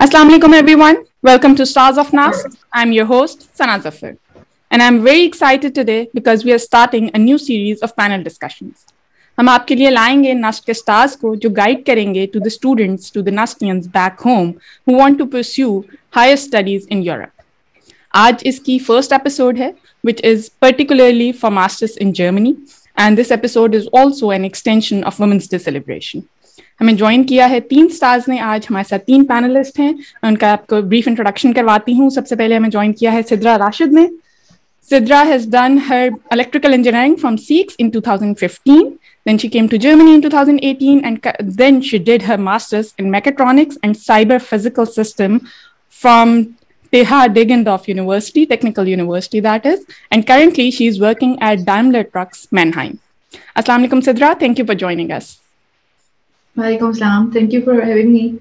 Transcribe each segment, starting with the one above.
Assalamu alaikum everyone. Welcome to Stars of NAST. I'm your host, Sana Zafar. And I'm very excited today because we are starting a new series of panel discussions. हम आपके लिए लाएंगे NAST के stars को जो guide करेंगे to the students, to the NASTians back home who want to pursue higher studies in Europe. आज इसकी first episode है, which is particularly for masters in Germany. And this episode is also an extension of Women's Day celebration. हमें join किया है 3 stars ने आज हमारे साथ 3 पैनलिस्ट हैं मैं उनका आपको ब्रीफ इंट्रोडक्शन करवाती हूँ सबसे पहले हमें ज्वाइन किया है सिद्रा राशिद ने Sidra has done her electrical engineering from SEEX in 2015 then she came to Germany in 2018 and then she did her masters in mechatronics and cyber physical system from TH Deggendorf University Technical University that is and currently she is working at Daimler Trucks Mannheim. Assalamu alaikum Sidra, thank you for joining us. वालेकुम सलाम, thank you for having me.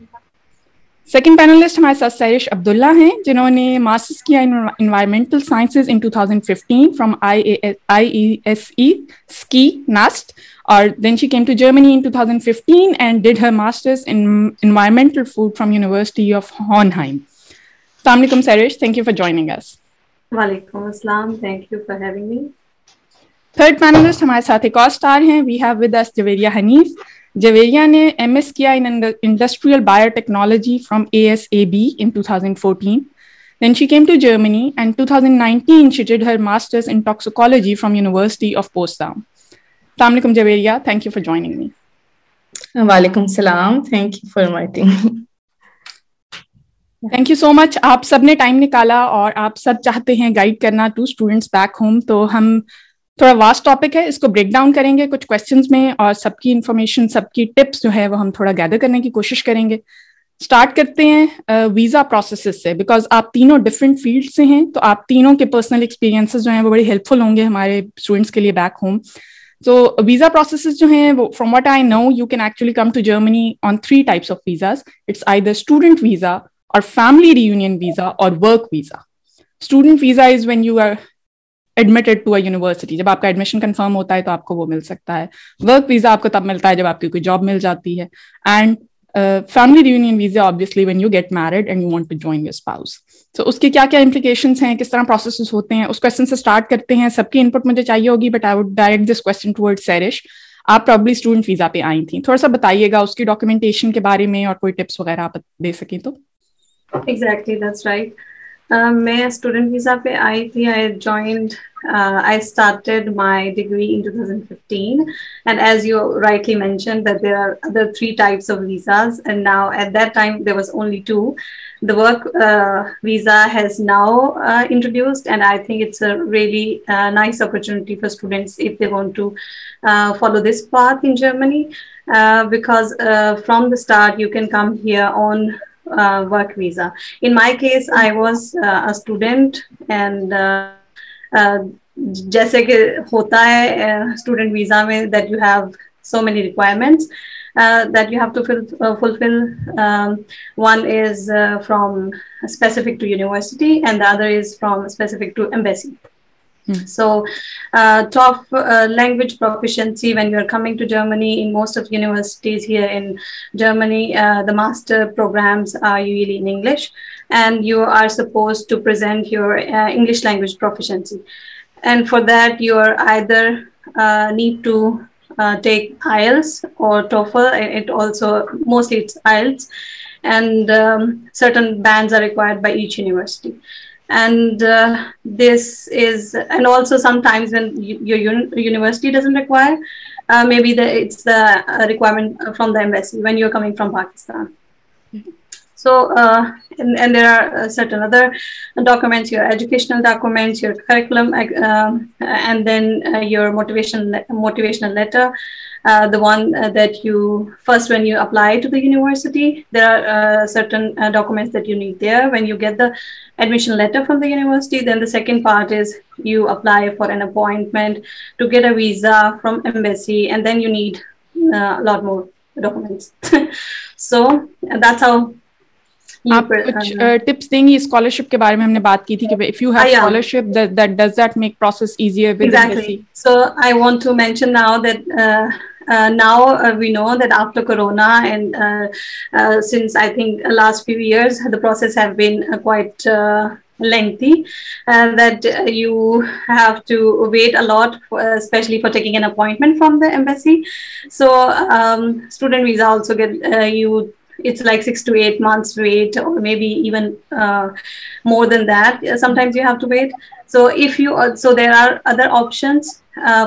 Second panelist हमारे साथ सैरिश अब्दुल्ला हैं जिन्होंने masters किया environmental sciences in 2015 from IESE SKI NAST और then she came to Germany in 2015 and did her masters in environmental food from university of Hohenheim. अस्सलाम वालेकुम Sairish, thank you for joining us. वालेकुम अस्सलाम, thank you for having me. Third panelist हमारे साथ एक और star हैं, we have with us Javeria Hanif. Javeria ने MS किया in Industrial Biotechnology from ASAB in 2014. Then she came to Germany and 2019 she did her master's in toxicology from University of Potsdam. Assalamu alaikum Javeria, thank you for joining me. Walaikum salam, thank you for inviting me. Thank you so much. आप सब ने time निकाला और आप सब चाहते हैं guide करना टू स्टूडेंट्स बैक होम, तो हम थोड़ा वास्ट टॉपिक है, इसको ब्रेक डाउन करेंगे कुछ क्वेश्चंस में और सबकी इंफॉर्मेशन सबकी टिप्स जो है वो हम थोड़ा गैदर करने की कोशिश करेंगे। स्टार्ट करते हैं वीज़ा प्रोसेसेस से, बिकॉज आप तीनों डिफरेंट फील्ड से हैं तो आप तीनों के पर्सनल एक्सपीरियंसेस जो हैं वो बड़े हेल्पफुल होंगे हमारे स्टूडेंट्स के लिए बैक होम। तो वीज़ा प्रोसेसेस जो हैं वो from what I know you can actually come to Germany on 3 types of visas. It's either student visa और फैमिली रियूनियन वीज़ा और work visa. Student visa is when you are admitted to a university, जब आपका admission confirm होता है तो आपको वो मिल सकता है। वर्क वीजा आपको तब मिलता है जब आपकी कोई जॉब मिल जाती है। And family reunion visa obviously when you get married and you want to join your spouse. तो उसके क्या क्या इंप्लीकेशंस हैं, किस तरह प्रोसेसेस होते हैं, उस क्वेश्चन से स्टार्ट करते हैं। सबकी इनपुट मुझे चाहिए होगी but I would direct this question towards Sairish. आप प्रॉब्ली स्टूडेंट वीजा पे आई थी, थोड़ा सा बताइएगा उसकी डॉक्यूमेंटेशन के बारे में और कोई टिप्स वगैरह आप दे सकें तो। Exactly, that's right. मैं स्टूडेंट वीजा पे आई थी। I started my degree in 2015, and as you rightly mentioned that there are other 3 types of visas, and now at that time there was only 2. The work visa has now introduced, and I think it's a really nice opportunity for students if they want to follow this path in Germany, because from the start you can come here on work visa. In my case, I was a student, and जैसे कि होता है student visa में that you have so many requirements that you have to fulfill. One is from specific to university, and the other is from specific to embassy. So top language proficiency when you are coming to Germany. In most of universities here in Germany, the master programs are usually in English, and you are supposed to present your English language proficiency. And for that, you are either need to take IELTS or TOEFL. It also mostly it's IELTS, and certain bands are required by each university. And this is, and also sometimes when your university doesn't require, maybe it's the requirement from the embassy when you're coming from Pakistan. So, and there are certain other documents, your educational documents, your curriculum, and then your motivational letter. The one that you first, when you apply to the university, there are certain documents that you need there. When you get the admission letter from the university, then the second part is you apply for an appointment to get a visa from embassy, and then you need a lot more documents. So that's how. आप कुछ tips देंगी scholarship के बारे में? हमने बात की थी कि if you have scholarship, that does that make process easier with embassy? So I want to mention now that now we know that after Corona and since I think last few years, the process have been quite lengthy, that you have to wait a lot, especially for taking an appointment from the embassy. So student visa also get it's like 6 to 8 months wait, or maybe even more than that. Sometimes you have to wait. So if you so there are other options.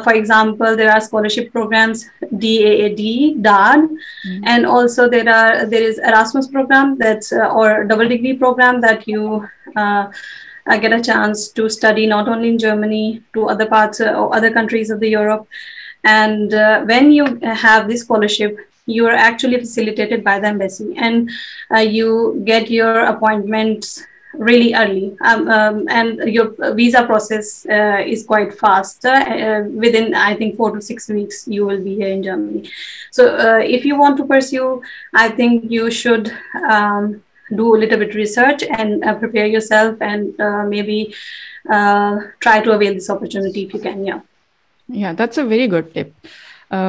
For example, there are scholarship programs, DAAD, DAD, and also there is Erasmus program, that's or double degree program that you get a chance to study not only in Germany, to other parts or other countries of the Europe. And when you have this scholarship, you are actually facilitated by the embassy, and you get your appointments really early, and your visa process is quite fast. Within, I think, 4 to 6 weeks, you will be here in Germany. So if you want to pursue, I think you should do a little bit research and prepare yourself, and maybe try to avail this opportunity if you can. Yeah, that's a very good tip.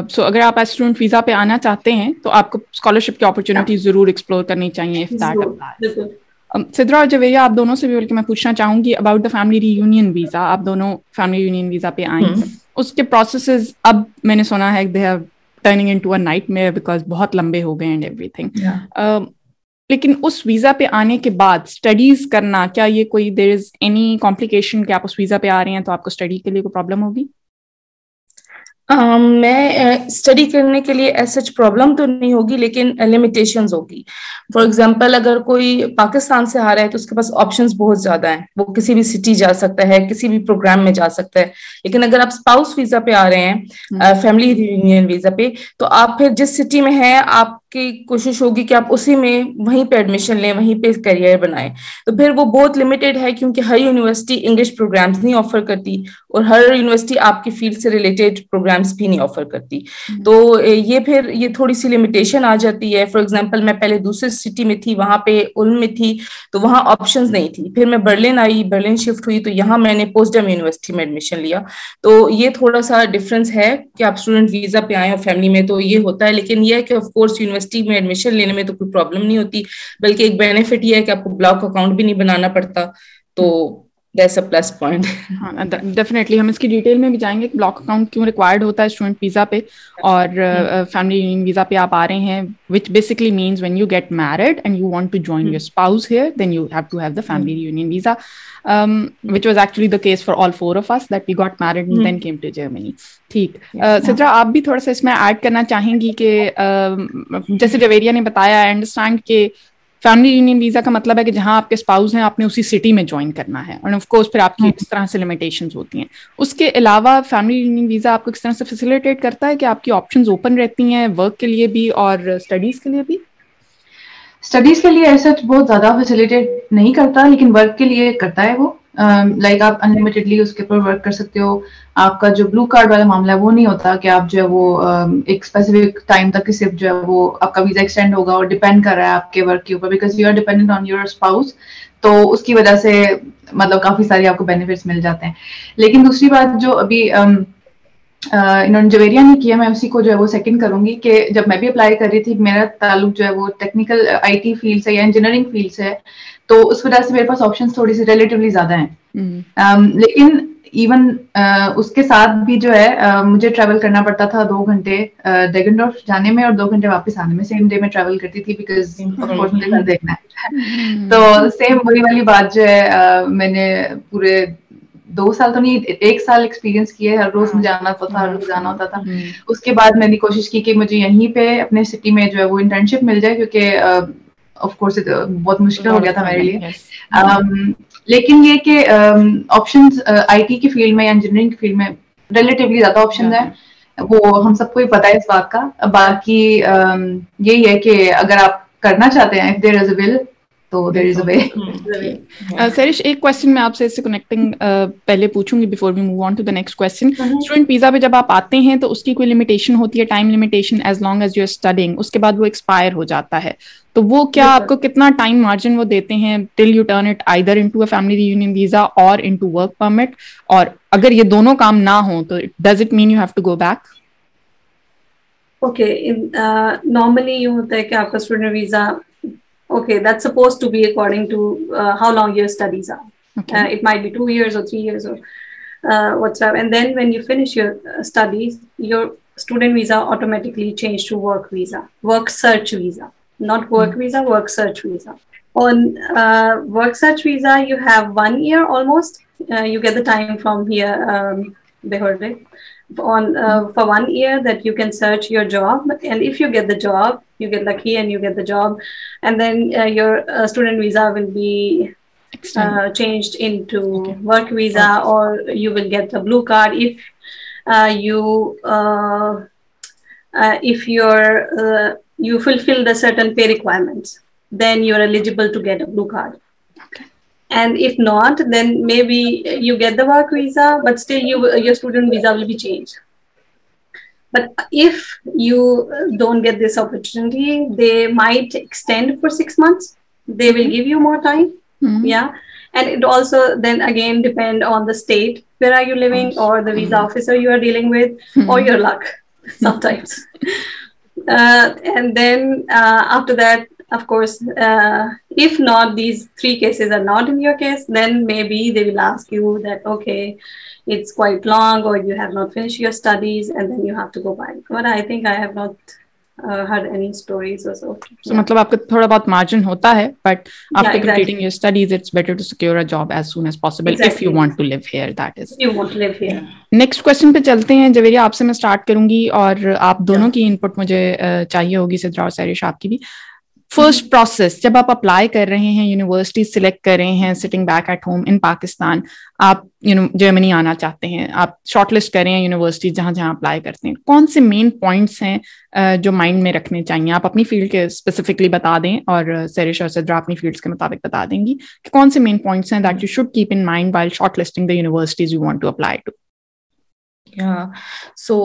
So अगर आप as student visa पे आना चाहते हैं तो आपको scholarship की opportunity जरूर एक्सप्लोर करनी चाहिए इफ दैट अप्लाइज. सिद्रा और जवेरिया, आप दोनों से भी बल्कि मैं पूछना चाहूंगी about the family reunion visa. आप दोनों फैमिली यूनियन वीजा पे आई हैं, उसके प्रोसेसेस अब मैंने सुना है they have turning into a nightmare because बहुत लंबे हो गए एंड एवरीथिंग. लेकिन उस वीजा पे आने के बाद स्टडीज करना, क्या ये कोई देयर इज एनी कॉम्प्लिकेशन कि आप उस वीजा पे आ रहे हैं तो आपको स्टडी के लिए कोई प्रॉब्लम होगी? मैं स्टडी करने के लिए ऐसा प्रॉब्लम तो नहीं होगी, लेकिन लिमिटेशंस होगी. फॉर एग्जांपल, अगर कोई पाकिस्तान से आ रहा है तो उसके पास ऑप्शंस बहुत ज्यादा हैं. वो किसी भी सिटी जा सकता है, किसी भी प्रोग्राम में जा सकता है. लेकिन अगर आप स्पाउस वीजा पे आ रहे हैं, फैमिली रीयूनियन वीजा पे, तो आप फिर जिस सिटी में हैं, आपकी कोशिश होगी कि आप उसी में वहीं पे एडमिशन लें, वहीं पे करियर बनाएं. तो फिर वो बहुत लिमिटेड है, क्योंकि हर यूनिवर्सिटी इंग्लिश प्रोग्राम्स नहीं ऑफर करती, और हर यूनिवर्सिटी आपकी फील्ड से रिलेटेड प्रोग्राम्स भी नहीं ऑफर करती. तो ये थोड़ी सी लिमिटेशन आ जाती है. फॉर एग्जांपल, मैं पहले दूसरे सिटी में थी, वहां पे उल्म में थी, तो वहां ऑप्शंस नहीं थी. फिर मैं बर्लिन आई, बर्लिन शिफ्ट हुई, तो यहाँ मैंने पोस्टडम यूनिवर्सिटी में एडमिशन लिया. तो ये थोड़ा सा डिफरेंस है कि आप स्टूडेंट वीजा पे आए और फैमिली में, तो ये होता है. लेकिन ये है कि ऑफ कोर्स यूनिवर्सिटी में एडमिशन लेने में तो कोई प्रॉब्लम नहीं होती, बल्कि एक बेनिफिट ये है कि आपको ब्लॉक अकाउंट भी नहीं बनाना पड़ता. तो That's a plus point. हाँ, डेफिनेटली हम इसकी डिटेल में भी जाएंगे कि ब्लॉक अकाउंट क्यों रिक्वायर्ड होता है स्टूडेंट वीजा पे, और फैमिली यूनियन वीजा पे आप आ रहे हैं, which basically means when you get married and you want to join your spouse here, then you have to have the family reunion visa, which was actually the case for all 4 of us, that we got married and then came to Germany. ठीक. सिद्रा, आप भी थोड़ा सा इसमें add करना चाहेंगी कि जैसे जवेरिया ने बताया, आई अंडरस्टैंड कि फैमिली यूनियन वीजा का मतलब है कि जहां आपके स्पाउस हैं, आपने उसी सिटी में ज्वाइन करना है, और ऑफ कोर्स फिर आपकी इस तरह से लिमिटेशंस होती हैं. उसके अलावा फैमिली यूनियन वीजा आपको किस तरह से फैसिलिटेट करता है कि आपकी ऑप्शंस ओपन रहती हैं वर्क के लिए भी और स्टडीज के लिए भी? स्टडीज के लिए ऐसा बहुत ज्यादा फैसिलिटेट नहीं करता, लेकिन वर्क के लिए करता है वो. लाइक आप अनलिमिटेडली उसके ऊपर वर्क कर सकते हो. आपका जो ब्लू कार्ड वाला मामला है वो नहीं होता कि आप जो है वो एक स्पेसिफिक टाइम तक सिर्फ जो है वो आपका वीजा एक्सटेंड होगा और डिपेंड कर रहा है आपके वर्क के ऊपर, because you are dependent on your spouse. तो उसकी वजह से मतलब काफी सारी आपको बेनिफिट्स मिल जाते हैं. लेकिन दूसरी बात जो अभी इन्होंने जवेरिया ने किया, मैं उसी को जो है वो सेकंड करूंगी कि जब मैं भी अप्लाई कर रही थी, मेरा ताल्लुक जो है वो टेक्निकल आईटी फील्ड से या इंजीनियरिंग फील्ड से है, तो उस वजह से मेरे पास ऑप्शंस थोड़ी सी रिलेटिवली ज्यादा हैं. लेकिन इवन उसके साथ भी जो है मुझे ट्रैवल करना पड़ता था 2 घंटे डेगनडॉर्फ जाने में और 2 घंटे वापस आने में. सेम डे में ट्रैवल करती थी बिकॉज ऑफ कोर्स मुझे घर देखना है. तो सेम वही वाली बात जो है मैंने पूरे 2 साल तो नहीं, 1 साल एक्सपीरियंस किया. हर रोज मुझे आना होता था, हर रोज जाना होता था. उसके बाद मैंने कोशिश की कि मुझे यहीं पे अपने सिटी में जो है वो इंटर्नशिप मिल जाए, क्योंकि ऑफ कोर्स बहुत मुश्किल हो गया था मेरे लिए. लेकिन ये कि ऑप्शंस आईटी की फील्ड में या इंजीनियरिंग की फील्ड में रिलेटिवली ज्यादा ऑप्शंस हैं, वो हम सबको ही पता है इस बात का. बाकी यही है कि अगर आप करना चाहते हैं, if there is a will, तो there is a way. Sarish, एक क्वेश्चन मैं आपसे इससे कनेक्टिंग पहले पूछूंगी before we move on to the next question. Student visa पे जब आप आते हैं तो उसकी कोई लिमिटेशन होती है, time limitation, as long as you are studying, उसके बाद वो एक्सपायर हो जाता है. तो वो क्या आपको कितना टाइम मार्जिन वो देते हैं till you turn it either into a family reunion visa और इनटू वर्क परमिट? और अगर ये दोनों काम ना हो तो does it mean you have to go back? Okay, normally you होता है कि आपका student visa, okay, that's supposed to be according to how long your studies are. Okay. It might be 2 years or 3 years or whatsoever. And then when you finish your studies, your student visa automatically change to work visa, work search visa, not work visa, work search visa. On work search visa, you have 1 year almost. You get the time from here, Behorde. For 1 year that you can search your job, and if you get the job, you get lucky and you get the job, and then your student visa will be changed into work visa, or you will get a blue card if you fulfill the certain pay requirements, then you're eligible to get a blue card. And if not, then maybe you get the work visa, but still your student visa will be changed. But if you don't get this opportunity, they might extend for 6 months. They will give you more time. Yeah. And it also then again depend on the state where are you living, or the visa officer you are dealing with, or your luck sometimes. And then after that, of course, if not, these 3 cases are not in your case, then maybe they will ask you that, okay, it's quite long, or you have not finished your studies, and then you have to go back. But I think I have not heard any stories or so. So मतलब आपका थोड़ा बहुत margin होता है, but after completing your studies, it's better to secure a job as soon as possible if you want to live here. That is. You want to live here. Next question पे चलते हैं. जवेरिया, आपसे मैं start करूंगी और आप दोनों की input मुझे चाहिए होगी, सिद्रा और सैरिश आपकी भी. फर्स्ट प्रोसेस, जब आप अप्लाई कर रहे हैं, यूनिवर्सिटी सिलेक्ट कर रहे हैं, sitting back at home in Pakistan, आप जर्मनी आना चाहते हैं, आप शॉर्टलिस्ट कर रहे हैं यूनिवर्सिटी जहां जहां अप्लाई करते हैं, कौन से मेन पॉइंट्स हैं जो माइंड में रखने चाहिए? आप अपनी फील्ड के स्पेसिफिकली बता दें और सैरिश और सिद्रा अपनी फील्ड्स के मुताबिक बता देंगी कि कौन से मेन पॉइंट्स हैं that you should keep in mind while shortlisting the universities you want to apply to. So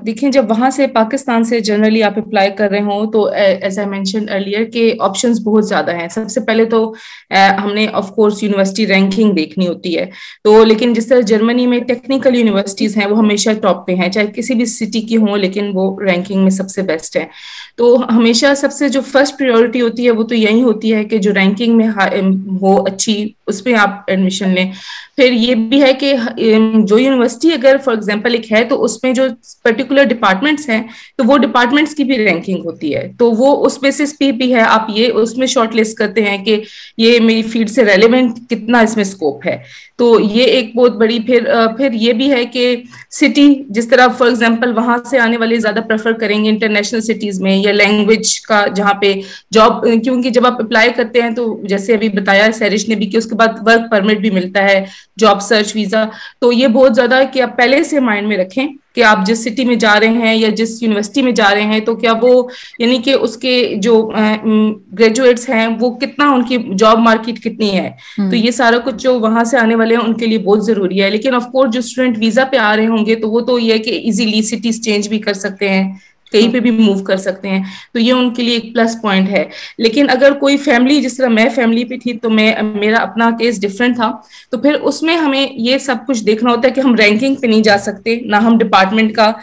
देखिए, जब वहां से पाकिस्तान से जनरली आप अप्लाई कर रहे हो तो एज आई मेंशन अर्लियर के ऑप्शंस बहुत ज्यादा हैं. सबसे पहले तो हमने ऑफ कोर्स यूनिवर्सिटी रैंकिंग देखनी होती है. तो लेकिन जिस तरह जर्मनी में टेक्निकल यूनिवर्सिटीज हैं वो हमेशा टॉप पे हैं, चाहे किसी भी सिटी की हो, लेकिन वो रैंकिंग में सबसे बेस्ट है. तो हमेशा सबसे जो फर्स्ट प्रायोरिटी होती है वो तो यही होती है कि जो रैंकिंग में हो अच्छी, उसमें आप एडमिशन लें. फिर ये भी है कि जो यूनिवर्सिटी अगर फॉर एग्जांपल एक है तो उसमें जो पर्टिकुलर डिपार्टमेंट्स हैं तो वो डिपार्टमेंट्स की भी रैंकिंग होती है. तो वो उस बेसिस पे भी है, आप ये उसमें शॉर्टलिस्ट करते हैं कि ये मेरी फील्ड से रेलेवेंट कितना इसमें स्कोप है. तो ये एक बहुत बड़ी फिर ये भी है कि सिटी, जिस तरह फॉर एग्जांपल वहां से आने वाले ज्यादा प्रेफर करेंगे इंटरनेशनल सिटीज में, या लैंग्वेज का जहाँ पे जॉब, क्योंकि जब आप अप्लाई करते हैं तो जैसे अभी बताया सैरिश ने भी कि उसके बाद वर्क परमिट भी मिलता है, जॉब सर्च वीजा. तो ये बहुत ज्यादा कि आप पहले से माइंड में रखें कि आप जिस सिटी में जा रहे हैं या जिस यूनिवर्सिटी में जा रहे हैं तो क्या वो, यानी कि उसके जो ग्रेजुएट्स हैं वो कितना, उनकी जॉब मार्केट कितनी है. तो ये सारा कुछ जो वहां से आने वाले हैं उनके लिए बहुत जरूरी है. लेकिन ऑफ कोर्स जो स्टूडेंट वीजा पे आ रहे होंगे तो वो तो ये है कि इजीली सिटीज चेंज भी कर सकते हैं, कहीं पे भी मूव कर सकते हैं, तो ये उनके लिए एक प्लस पॉइंट है. लेकिन अगर कोई फैमिली, जिस तरह मैं फैमिली पे थी तो मेरा अपना केस डिफरेंट था, तो फिर उसमें हमें ये सब कुछ देखना होता है कि हम रैंकिंग पे नहीं जा सकते, ना हम डिपार्टमेंट का,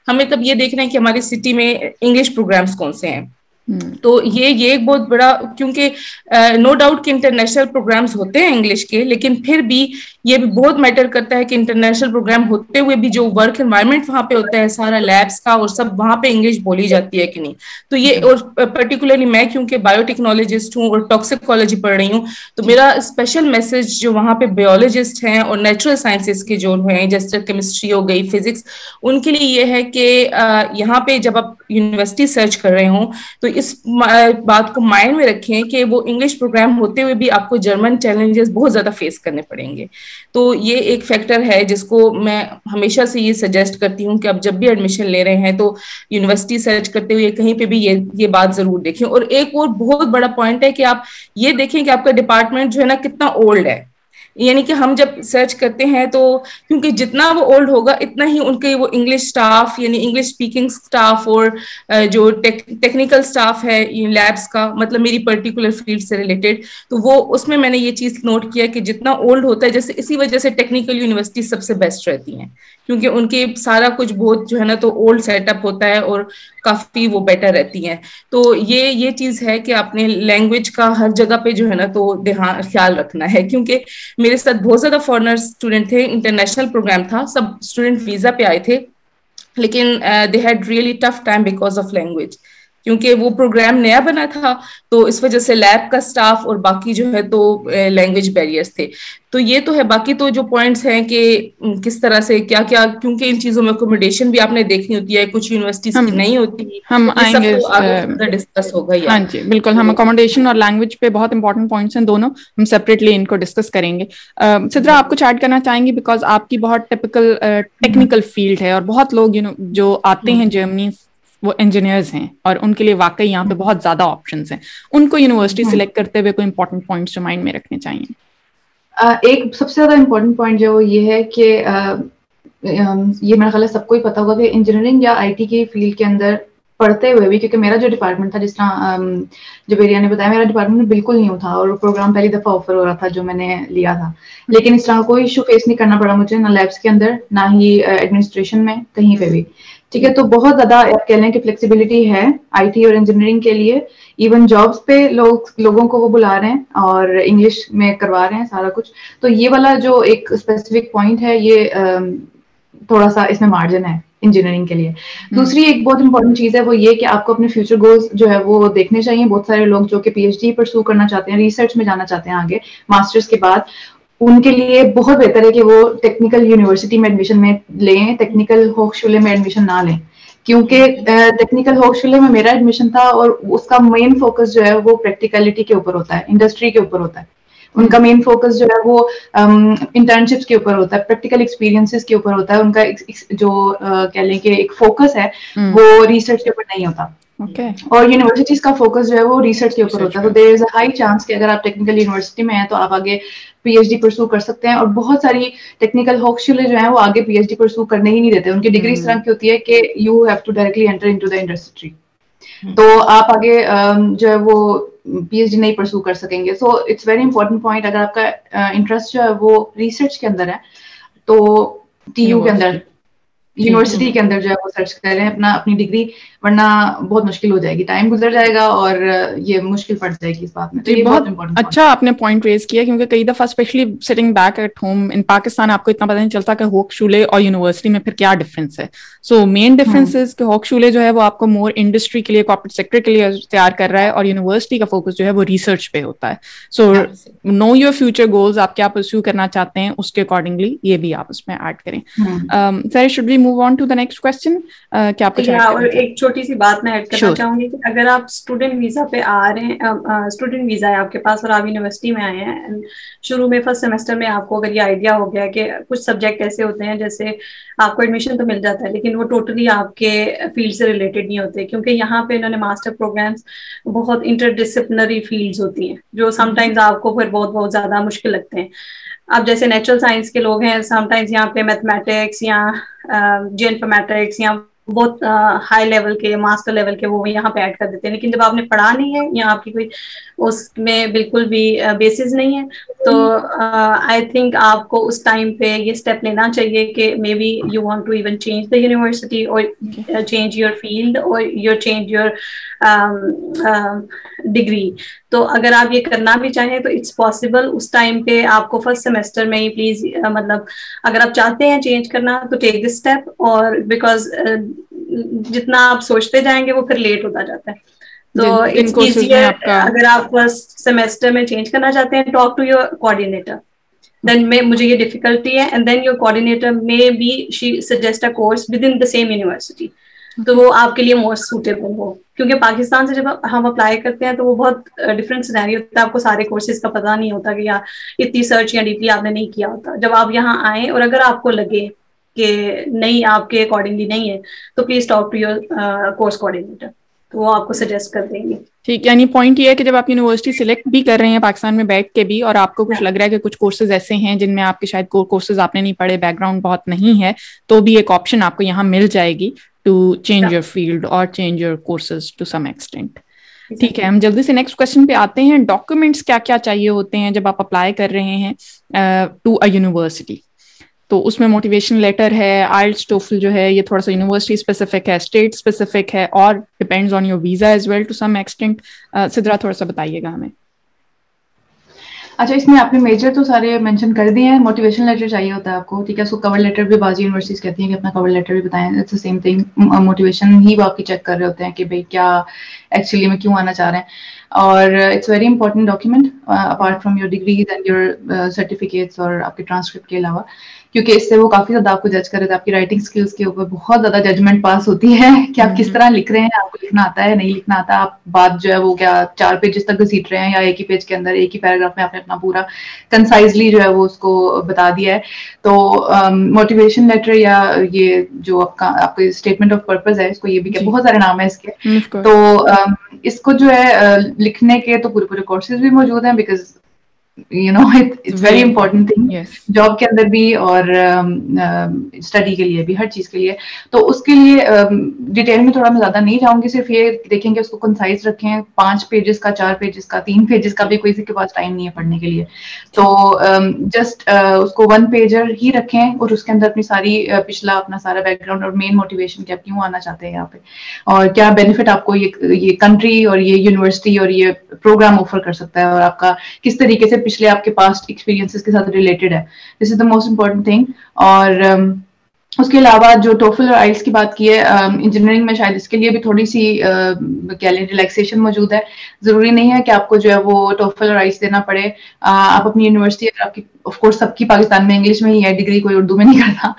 हमें तब ये देखना है कि हमारी सिटी में इंग्लिश प्रोग्राम्स कौन से हैं. तो ये एक बहुत बड़ा, क्योंकि नो डाउट कि इंटरनेशनल प्रोग्राम्स होते हैं इंग्लिश के, लेकिन फिर भी ये भी बहुत मैटर करता है कि इंटरनेशनल प्रोग्राम होते हुए भी जो वर्क एनवायरनमेंट वहाँ पे होता है सारा लैब्स का और सब, वहाँ पे इंग्लिश बोली जाती है कि नहीं. तो ये, और पर्टिकुलरली मैं क्योंकि बायोटेक्नोलॉजिस्ट हूँ और टॉक्सिकोलॉजी पढ़ रही हूँ, तो मेरा स्पेशल मैसेज जो वहाँ पे बायोलॉजिस्ट हैं और नेचुरल साइंसेस के जो हैं, जैसे केमिस्ट्री हो गई, फिजिक्स, उनके लिए ये है कि यहाँ पे जब आप यूनिवर्सिटी सर्च कर रहे हो तो इस बात को माइंड में रखें कि वो इंग्लिश प्रोग्राम होते हुए भी आपको जर्मन चैलेंजेस बहुत ज्यादा फेस करने पड़ेंगे. तो ये एक फैक्टर है जिसको मैं हमेशा से ये सजेस्ट करती हूँ कि आप जब भी एडमिशन ले रहे हैं तो यूनिवर्सिटी सर्च करते हुए कहीं पे भी ये बात जरूर देखें. और एक और बहुत बड़ा पॉइंट है कि आप ये देखें कि आपका डिपार्टमेंट जो है ना कितना ओल्ड है. यानी कि हम जब सर्च करते हैं तो क्योंकि जितना वो ओल्ड होगा इतना ही उनके वो इंग्लिश स्टाफ यानी इंग्लिश स्पीकिंग स्टाफ और जो टेक्निकल स्टाफ है लैब्स का, मतलब मेरी पर्टिकुलर फील्ड से रिलेटेड, तो वो उसमें मैंने ये चीज नोट किया कि जितना ओल्ड होता है, जैसे इसी वजह से टेक्निकल यूनिवर्सिटी सबसे बेस्ट रहती हैं, क्योंकि उनके सारा कुछ बहुत जो है ना तो ओल्ड सेटअप होता है और काफी वो बेटर रहती हैं। तो ये चीज है कि आपने लैंग्वेज का हर जगह पे जो है ना तो ध्यान ख्याल रखना है, क्योंकि मेरे साथ बहुत ज्यादा फॉरेनर स्टूडेंट थे, इंटरनेशनल प्रोग्राम था, सब स्टूडेंट वीजा पे आए थे, लेकिन they had really tough time because of language, क्योंकि वो प्रोग्राम नया बना था, तो इस वजह से लैब का स्टाफ और बाकी जो है तो लैंग्वेज बैरियर्स थे। तो ये तो है, बाकी तो जो पॉइंट्स हैं कि किस तरह से क्या क्या, क्योंकि इन चीजों में अकोमोडेशन भी आपने देखनी होती है, कुछ यूनिवर्सिटीज की नहीं होती, हम ये सब आएंगे तो आगे डिस्कस होगा। हाँ जी बिल्कुल, हम अकोमोडेशन और लैंग्वेज पे बहुत इंपॉर्टेंट पॉइंट्स हैं दोनों, हम सेपरेटली इनको डिस्कस करेंगे। सिद्रा, आप कुछ ऐड करना चाहेंगे, बिकॉज आपकी बहुत टिपिकल टेक्निकल फील्ड है और बहुत लोग जो आते हैं जर्मनी वो इंजीनियर्स हैं और उनके लिए वाकई यहाँ पे बहुत ज्यादा ऑप्शंस हैं, उनको यूनिवर्सिटी सिलेक्ट करते हुए कोई इंपॉर्टेंट पॉइंट्स जो माइंड में रखने चाहिए? एक सबसे ज्यादा इम्पोर्टेंट पॉइंट जो ये है कि ये मेरा ख्याल है सबको ही पता होगा कि इंजीनियरिंग या आईटी की फील्ड के अंदर पढ़ते हुए भी, क्योंकि मेरा जो डिपार्टमेंट था, जिस तरह जुबेरिया ने बताया, मेरा डिपार्टमेंट बिल्कुल न्यू था और प्रोग्राम पहली दफा ऑफर हो रहा था जो मैंने लिया था, लेकिन इस तरह कोई इशू फेस नहीं करना पड़ा मुझे, ना लैब्स के अंदर ना ही एडमिनिस्ट्रेशन में, कहीं पे भी। ठीक है, तो बहुत ज्यादा कह लें कि फ्लेक्सिबिलिटी है आईटी और इंजीनियरिंग के लिए। इवन जॉब्स पे लोगों को वो बुला रहे हैं और इंग्लिश में करवा रहे हैं सारा कुछ। तो ये वाला जो एक स्पेसिफिक पॉइंट है, ये थोड़ा सा इसमें मार्जिन है इंजीनियरिंग के लिए। दूसरी एक बहुत इंपॉर्टेंट चीज है वो ये कि आपको अपने फ्यूचर गोल्स जो है वो देखने चाहिए। बहुत सारे लोग जो कि पीएचडी परस्यू करना चाहते हैं, रिसर्च में जाना चाहते हैं आगे मास्टर्स के बाद, उनके लिए बहुत बेहतर है कि वो टेक्निकल यूनिवर्सिटी में एडमिशन में लें, टेक्निकल होक्सशुले में एडमिशन ना लें, क्योंकि टेक्निकल होक्सशुले में मेरा एडमिशन था और उसका मेन फोकस जो है वो प्रैक्टिकलिटी के ऊपर होता है, इंडस्ट्री के ऊपर होता है। उनका मेन फोकस जो है वो इंटर्नशिप्स के ऊपर होता है, प्रैक्टिकल एक्सपीरियंसेस के ऊपर होता है। उनका जो कह लें कि एक फोकस है वो रिसर्च के ऊपर नहीं होता। और यूनिवर्सिटीज का फोकस जो है वो रिसर्च के ऊपर होता है। तो there is a high chance कि अगर आप टेक्निकल यूनिवर्सिटी में हैं तो आप आगे पीएचडी परस्यू कर सकते हैं। और बहुत सारी टेक्निकल होक्सशुले जो है वो आगे पीएचडी परस्यू करने ही नहीं देते। उनकी डिग्री इस तरह की होती है कि you have to directly enter into the industry, तो आप आगे जो है वो पीएचडी नहीं परस्यू कर सकेंगे। So it's very important point, अगर आपका इंटरेस्ट जो है वो रिसर्च के अंदर है तो टीयू के अंदर, यूनिवर्सिटी के अंदर जो है वो सर्च करें अपनी डिग्री, वरना बहुत मुश्किल हो जाएगी, टाइम गुजर जाएगा और ये मुश्किल पड़ जाएगी इस बात में। तो ये बहुत इंपॉर्टेंट अच्छा आपने पॉइंट रेज किया, क्योंकि कई दफा specially sitting back at home in Pakistan आपको इतना पता नहीं चलता कि होक्सशुले और यूनिवर्सिटी में फिर क्या डिफरेंस है। सो मेन डिफरेंस इज कि होक्सशुले जो है वो आपको मोर इंडस्ट्री के लिए, कॉर्पोरेट सेक्टर के लिए तैयार कर रहा है, और यूनिवर्सिटी का फोकस जो है वो रिसर्च पे होता है। So know your future goals, आप क्या परस्यू करना चाहते हैं उसके अकॉर्डिंगली ये भी आप उसमें ऐड करें। Sir, should we move on to the next question? क्या कुछ और एक छोटी सी बात मैं ऐड करना चाहूंगी कि अगर आप स्टूडेंट वीजा पे आ रहे हैं, स्टूडेंट वीजा है आपके पास और आप यूनिवर्सिटी में आए हैं, शुरू में फर्स्ट सेमेस्टर में आपको अगर ये आइडिया हो गया कि कुछ सब्जेक्ट ऐसे होते हैं जैसे आपको एडमिशन तो मिल जाता है लेकिन वो टोटली आपके फील्ड से रिलेटेड नहीं होते, क्योंकि यहाँ पे इन्होंने मास्टर प्रोग्राम्स बहुत इंटरडिसिप्लिनरी फील्ड्स होती हैं जो समटाइम्स आपको फिर बहुत बहुत ज्यादा मुश्किल लगते हैं। अब जैसे नेचुरल साइंस के लोग हैं, समटाइम्स यहाँ पे मैथमेटिक्स या जियोइन्फॉर्मेटिक्स या बहुत हाई लेवल के, मास्टर लेवल के, वो यहाँ पे ऐड कर देते हैं। लेकिन जब आपने पढ़ा नहीं है या आपकी कोई उसमें बिल्कुल भी बेसिस नहीं है तो आई थिंक आपको उस टाइम पे ये स्टेप लेना चाहिए कि maybe you want to even change the university और चेंज योर फील्ड और योर चेंज योर डिग्री। तो अगर आप ये करना भी चाहें तो इट्स पॉसिबल। उस टाइम पे आपको फर्स्ट सेमेस्टर में ही प्लीज मतलब अगर आप चाहते हैं चेंज करना तो टेक दिस स्टेप, और बिकॉज जितना आप सोचते जाएंगे वो फिर लेट होता जाता है। तो इट्स इजियर अगर आप फर्स्ट सेमेस्टर में चेंज करना चाहते हैं, talk to your coordinator, then मुझे ये डिफिकल्टी है, and then your coordinator maybe she suggest a course within the same university, तो वो आपके लिए मोस्ट सूटेबल हो। क्योंकि पाकिस्तान से जब हम अप्लाई करते हैं तो वो बहुत डिफरेंट सिनेरियो होता है, आपको सारे कोर्सेज का पता नहीं होता कि या इतनी सर्च या डीपली आपने नहीं किया होता। जब आप यहाँ आए और अगर आपको लगे कि नहीं आपके अकॉर्डिंगली नहीं है तो please talk to your course coordinator. तो वो आपको सजेस्ट कर देंगे। ठीक, यानी पॉइंट ये है कि जब आप यूनिवर्सिटी सिलेक्ट भी कर रहे हैं पाकिस्तान में बैठ के भी, और आपको कुछ लग रहा है कि कुछ कोर्सेज ऐसे हैं जिनमें आपके शायद कोर्सेज आपने नहीं पढ़े, बैकग्राउंड बहुत नहीं है, तो भी एक ऑप्शन आपको यहाँ मिल जाएगी टू चेंज योर फील्ड और change your courses to some extent. ठीक है, हम जल्दी से नेक्स्ट क्वेश्चन पे आते हैं। डॉक्यूमेंट्स क्या क्या चाहिए होते हैं जब आप अप्लाई कर रहे हैं टू अ यूनिवर्सिटी? तो उसमें मोटिवेशन लेटर है, आइल्स टोफल जो है ये थोड़ा सा यूनिवर्सिटी स्पेसिफिक है, स्टेट स्पेसिफिक है, और depends on your visa as well to some extent. Sidra थोड़ा सा बताइएगा हमें। अच्छा, इसमें आपने मेजर तो सारे मेंशन कर दिए हैं। मोटिवेशन लेटर चाहिए होता है आपको, ठीक है। उसको कवर लेटर भी बाजी यूनिवर्सिटीज कहती हैं कि अपना कवर लेटर भी बताएं, it's the same thing. Motivation ही वो आपकी चेक कर रहे होते हैं कि भाई क्या एक्चुअली में क्यों आना चाह रहे हैं। और it's very important document apart from your degrees and your certificates और आपके ट्रांसक्रिप्ट के अलावा, क्योंकि इससे वो काफी ज्यादा आपको जज कर रहे थे। आपकी राइटिंग स्किल्स के ऊपर बहुत ज्यादा जजमेंट पास होती है कि आप किस तरह लिख रहे हैं, आपको लिखना आता है नहीं लिखना आता, आप बात जो है वो क्या 4 पेजेस तक घसीट रहे हैं या एक ही पेज के अंदर एक ही पैराग्राफ में आपने अपना पूरा कंसाइजली जो है वो उसको बता दिया है। तो मोटिवेशन लेटर या ये जो आपका स्टेटमेंट ऑफ पर्पस है, इसको ये भी बहुत सारे नाम है इसके, तो इसको जो है लिखने के तो पूरे कोर्सेज भी मौजूद हैं, because you know it's very important thing job के अंदर भी और स्टडी के लिए भी, हर चीज के लिए। तो उसके लिए डिटेल में थोड़ा मैं ज्यादा नहीं जाऊंगी, सिर्फ ये देखेंगे उसको कंसाइज रखें। 5 पेजेस का, 4 पेजेस का, 3 पेजेस का भी किसी के पास टाइम नहीं है पढ़ने के लिए, तो जस्ट उसको 1 पेजर ही रखें और उसके अंदर अपनी सारी पिछला अपना सारा बैकग्राउंड और मेन मोटिवेशन कि आप क्यों आना चाहते हैं यहाँ पे और क्या बेनिफिट आपको ये कंट्री और ये यूनिवर्सिटी और ये प्रोग्राम ऑफर कर सकता है और आपका किस तरीके से पिछले आपके पास्ट एक्सपीरियंसेस के साथ रिलेटेड है। This is the most important thing. और उसके अलावा जो टोफल और आइल्स की बात की है, इंजीनियरिंग में शायद इसके लिए भी थोड़ी सी क्या लें रिलैक्सेशन मौजूद है। जरूरी नहीं है कि आपको जो है वो टोफल और आइल्स देना पड़े। आप अपनी यूनिवर्सिटी, अगर आपकी ऑफ कोर्स सबकी पाकिस्तान में इंग्लिश में ही है डिग्री, कोई उर्दू में नहीं करता,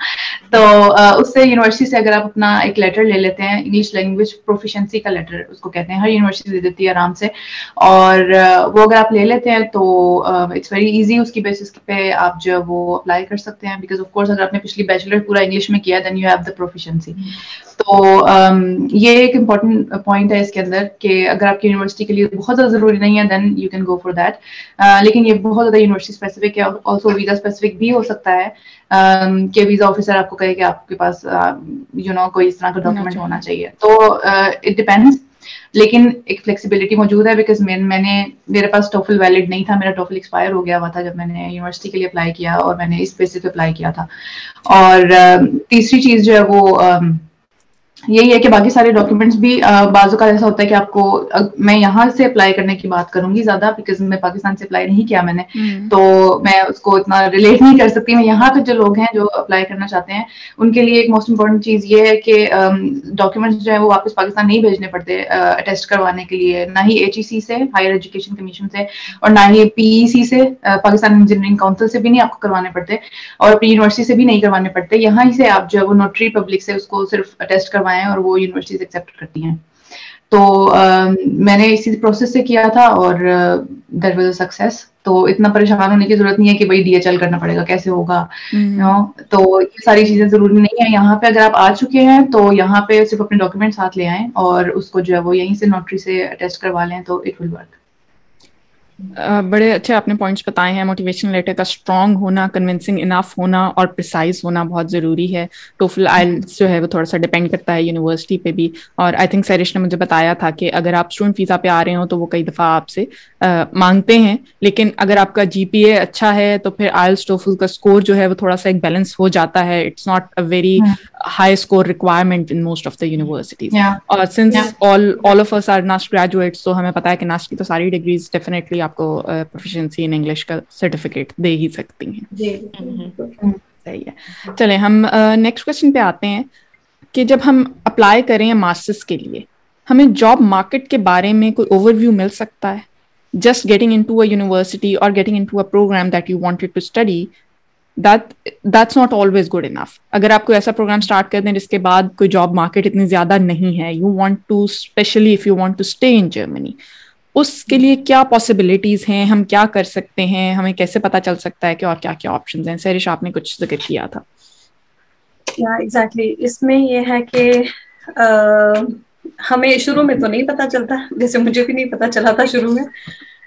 तो उससे यूनिवर्सिटी से अगर आप अपना एक लेटर ले लेते हैं, इंग्लिश लैंग्वेज प्रोफिशिएंसी का लेटर उसको कहते हैं, हर यूनिवर्सिटी दे देती है आराम से, और वो अगर आप ले लेते हैं तो इट्स वेरी इजी। उसकी बेसिस पे आप जो है वो अप्लाई कर सकते हैं, बिकॉज ऑफ कोर्स अगर आपने पिछली बैचलर पूरा इंग्लिश में किया then you have the proficiency. तो ये एक इम्पॉर्टेंट पॉइंट है इसके अंदर कि अगर आपकी यूनिवर्सिटी के लिए बहुत ज़्यादा जरूरी नहीं है then you can go for that, लेकिन ये बहुत ज़्यादा यूनिवर्सिटी स्पेसिफिक है, ऑल्सो वीजा स्पेसिफिक भी हो सकता है कि वीजा ऑफिसर आपको कहे कि आपके पास कोई इस तरह का डॉक्यूमेंट होना चाहिए। तो इट डिपेंड्स, लेकिन एक फ्लेक्सिबिलिटी मौजूद है, बिकॉज मेरे पास टोफल वैलिड नहीं था, मेरा टोफल एक्सपायर हो गया हुआ था जब मैंने यूनिवर्सिटी के लिए अप्लाई किया और मैंने इस बेसिस पे अप्लाई किया था। और तीसरी चीज जो है वो यही है कि बाकी सारे डॉक्यूमेंट्स भी बाजू का ऐसा होता है कि आपको, मैं यहाँ से अप्लाई करने की बात करूंगी ज्यादा, बिकॉज मैं पाकिस्तान से अप्लाई नहीं किया मैंने, तो मैं उसको इतना रिलेट नहीं कर सकती। मैं यहाँ पे जो लोग हैं जो अप्लाई करना चाहते हैं उनके लिए एक मोस्ट इम्पोर्टेंट चीज ये है कि डॉक्यूमेंट्स जो है वो वापस पाकिस्तान नहीं भेजने पड़ते अटेस्ट करवाने के लिए, ना ही HEC से, हायर एजुकेशन कमीशन से, और ना ही PEC से, पाकिस्तान इंजीनियरिंग काउंसिल से भी नहीं आपको करवाने पड़ते, और अपनी यूनिवर्सिटी से भी नहीं करवाने पड़ते। यहाँ से आप जो है वो नोटरी पब्लिक से उसको सिर्फ अटेस्ट करवाएं और वो यूनिवर्सिटीज एक्सेप्ट करती हैं। तो मैंने इसी प्रोसेस से किया था और दैट वाज अ सक्सेस। तो इतना परेशान होने की जरूरत नहीं है कि भाई DHL करना पड़ेगा, कैसे होगा, तो ये सारी चीजें जरूरी नहीं है। यहाँ पे अगर आप आ चुके हैं तो यहाँ पे सिर्फ अपने डॉक्यूमेंट साथ ले आएं और उसको जो है वो यहीं से नोटरी से अटेस्ट करवा लें, तो इट विल वर्क। बड़े अच्छे आपने पॉइंट्स बताए हैं। मोटिवेशन लेटर का स्ट्रॉन्ग होना, कन्विंसिंग इनफ होना और प्रिसाइज होना बहुत ज़रूरी है। टोफल आइल्स जो है वो थोड़ा सा डिपेंड करता है यूनिवर्सिटी पे भी, और आई थिंक सरिश ने मुझे बताया था कि अगर आप स्टूडेंट वीज़ा पे आ रहे हो तो वो कई दफ़ा आपसे मांगते हैं, लेकिन अगर आपका GPA अच्छा है तो फिर आइल्स टोफल का स्कोर जो है वो थोड़ा सा एक बैलेंस हो जाता है। It's not a very high score requirement in most of the universities, और since all of us are NUST graduates, तो हमें पता है कि नास्ट की तो सारी डिग्रीज डेफिनेटली आपको प्रोफिशिएंसी इन इंग्लिश का सर्टिफिकेट दे ही सकती हैं। सही है। चले हम नेक्स्ट क्वेश्चन पे आते हैं कि जब हम अप्लाई करें मास्टर्स के लिए, हमें जॉब मार्केट के बारे में कोई ओवरव्यू मिल सकता है? Just getting into a university और getting into a program that you wanted to study, that's not always good enough. अगर आप कोई ऐसा प्रोग्राम स्टार्ट कर दें जिसके बाद कोई जॉब मार्केट इतनी ज्यादा नहीं है, you want to, especially if you want to stay in Germany, उसके लिए क्या पॉसिबिलिटीज हैं, हम क्या कर सकते हैं, हमें कैसे पता चल सकता है कि और क्या क्या ऑप्शंस हैं? सरिश, आपने कुछ जिक्र किया था। एग्जैक्टली, इसमें ये है कि हमें शुरू में तो नहीं पता चलता, जैसे मुझे भी नहीं पता चला था शुरू में,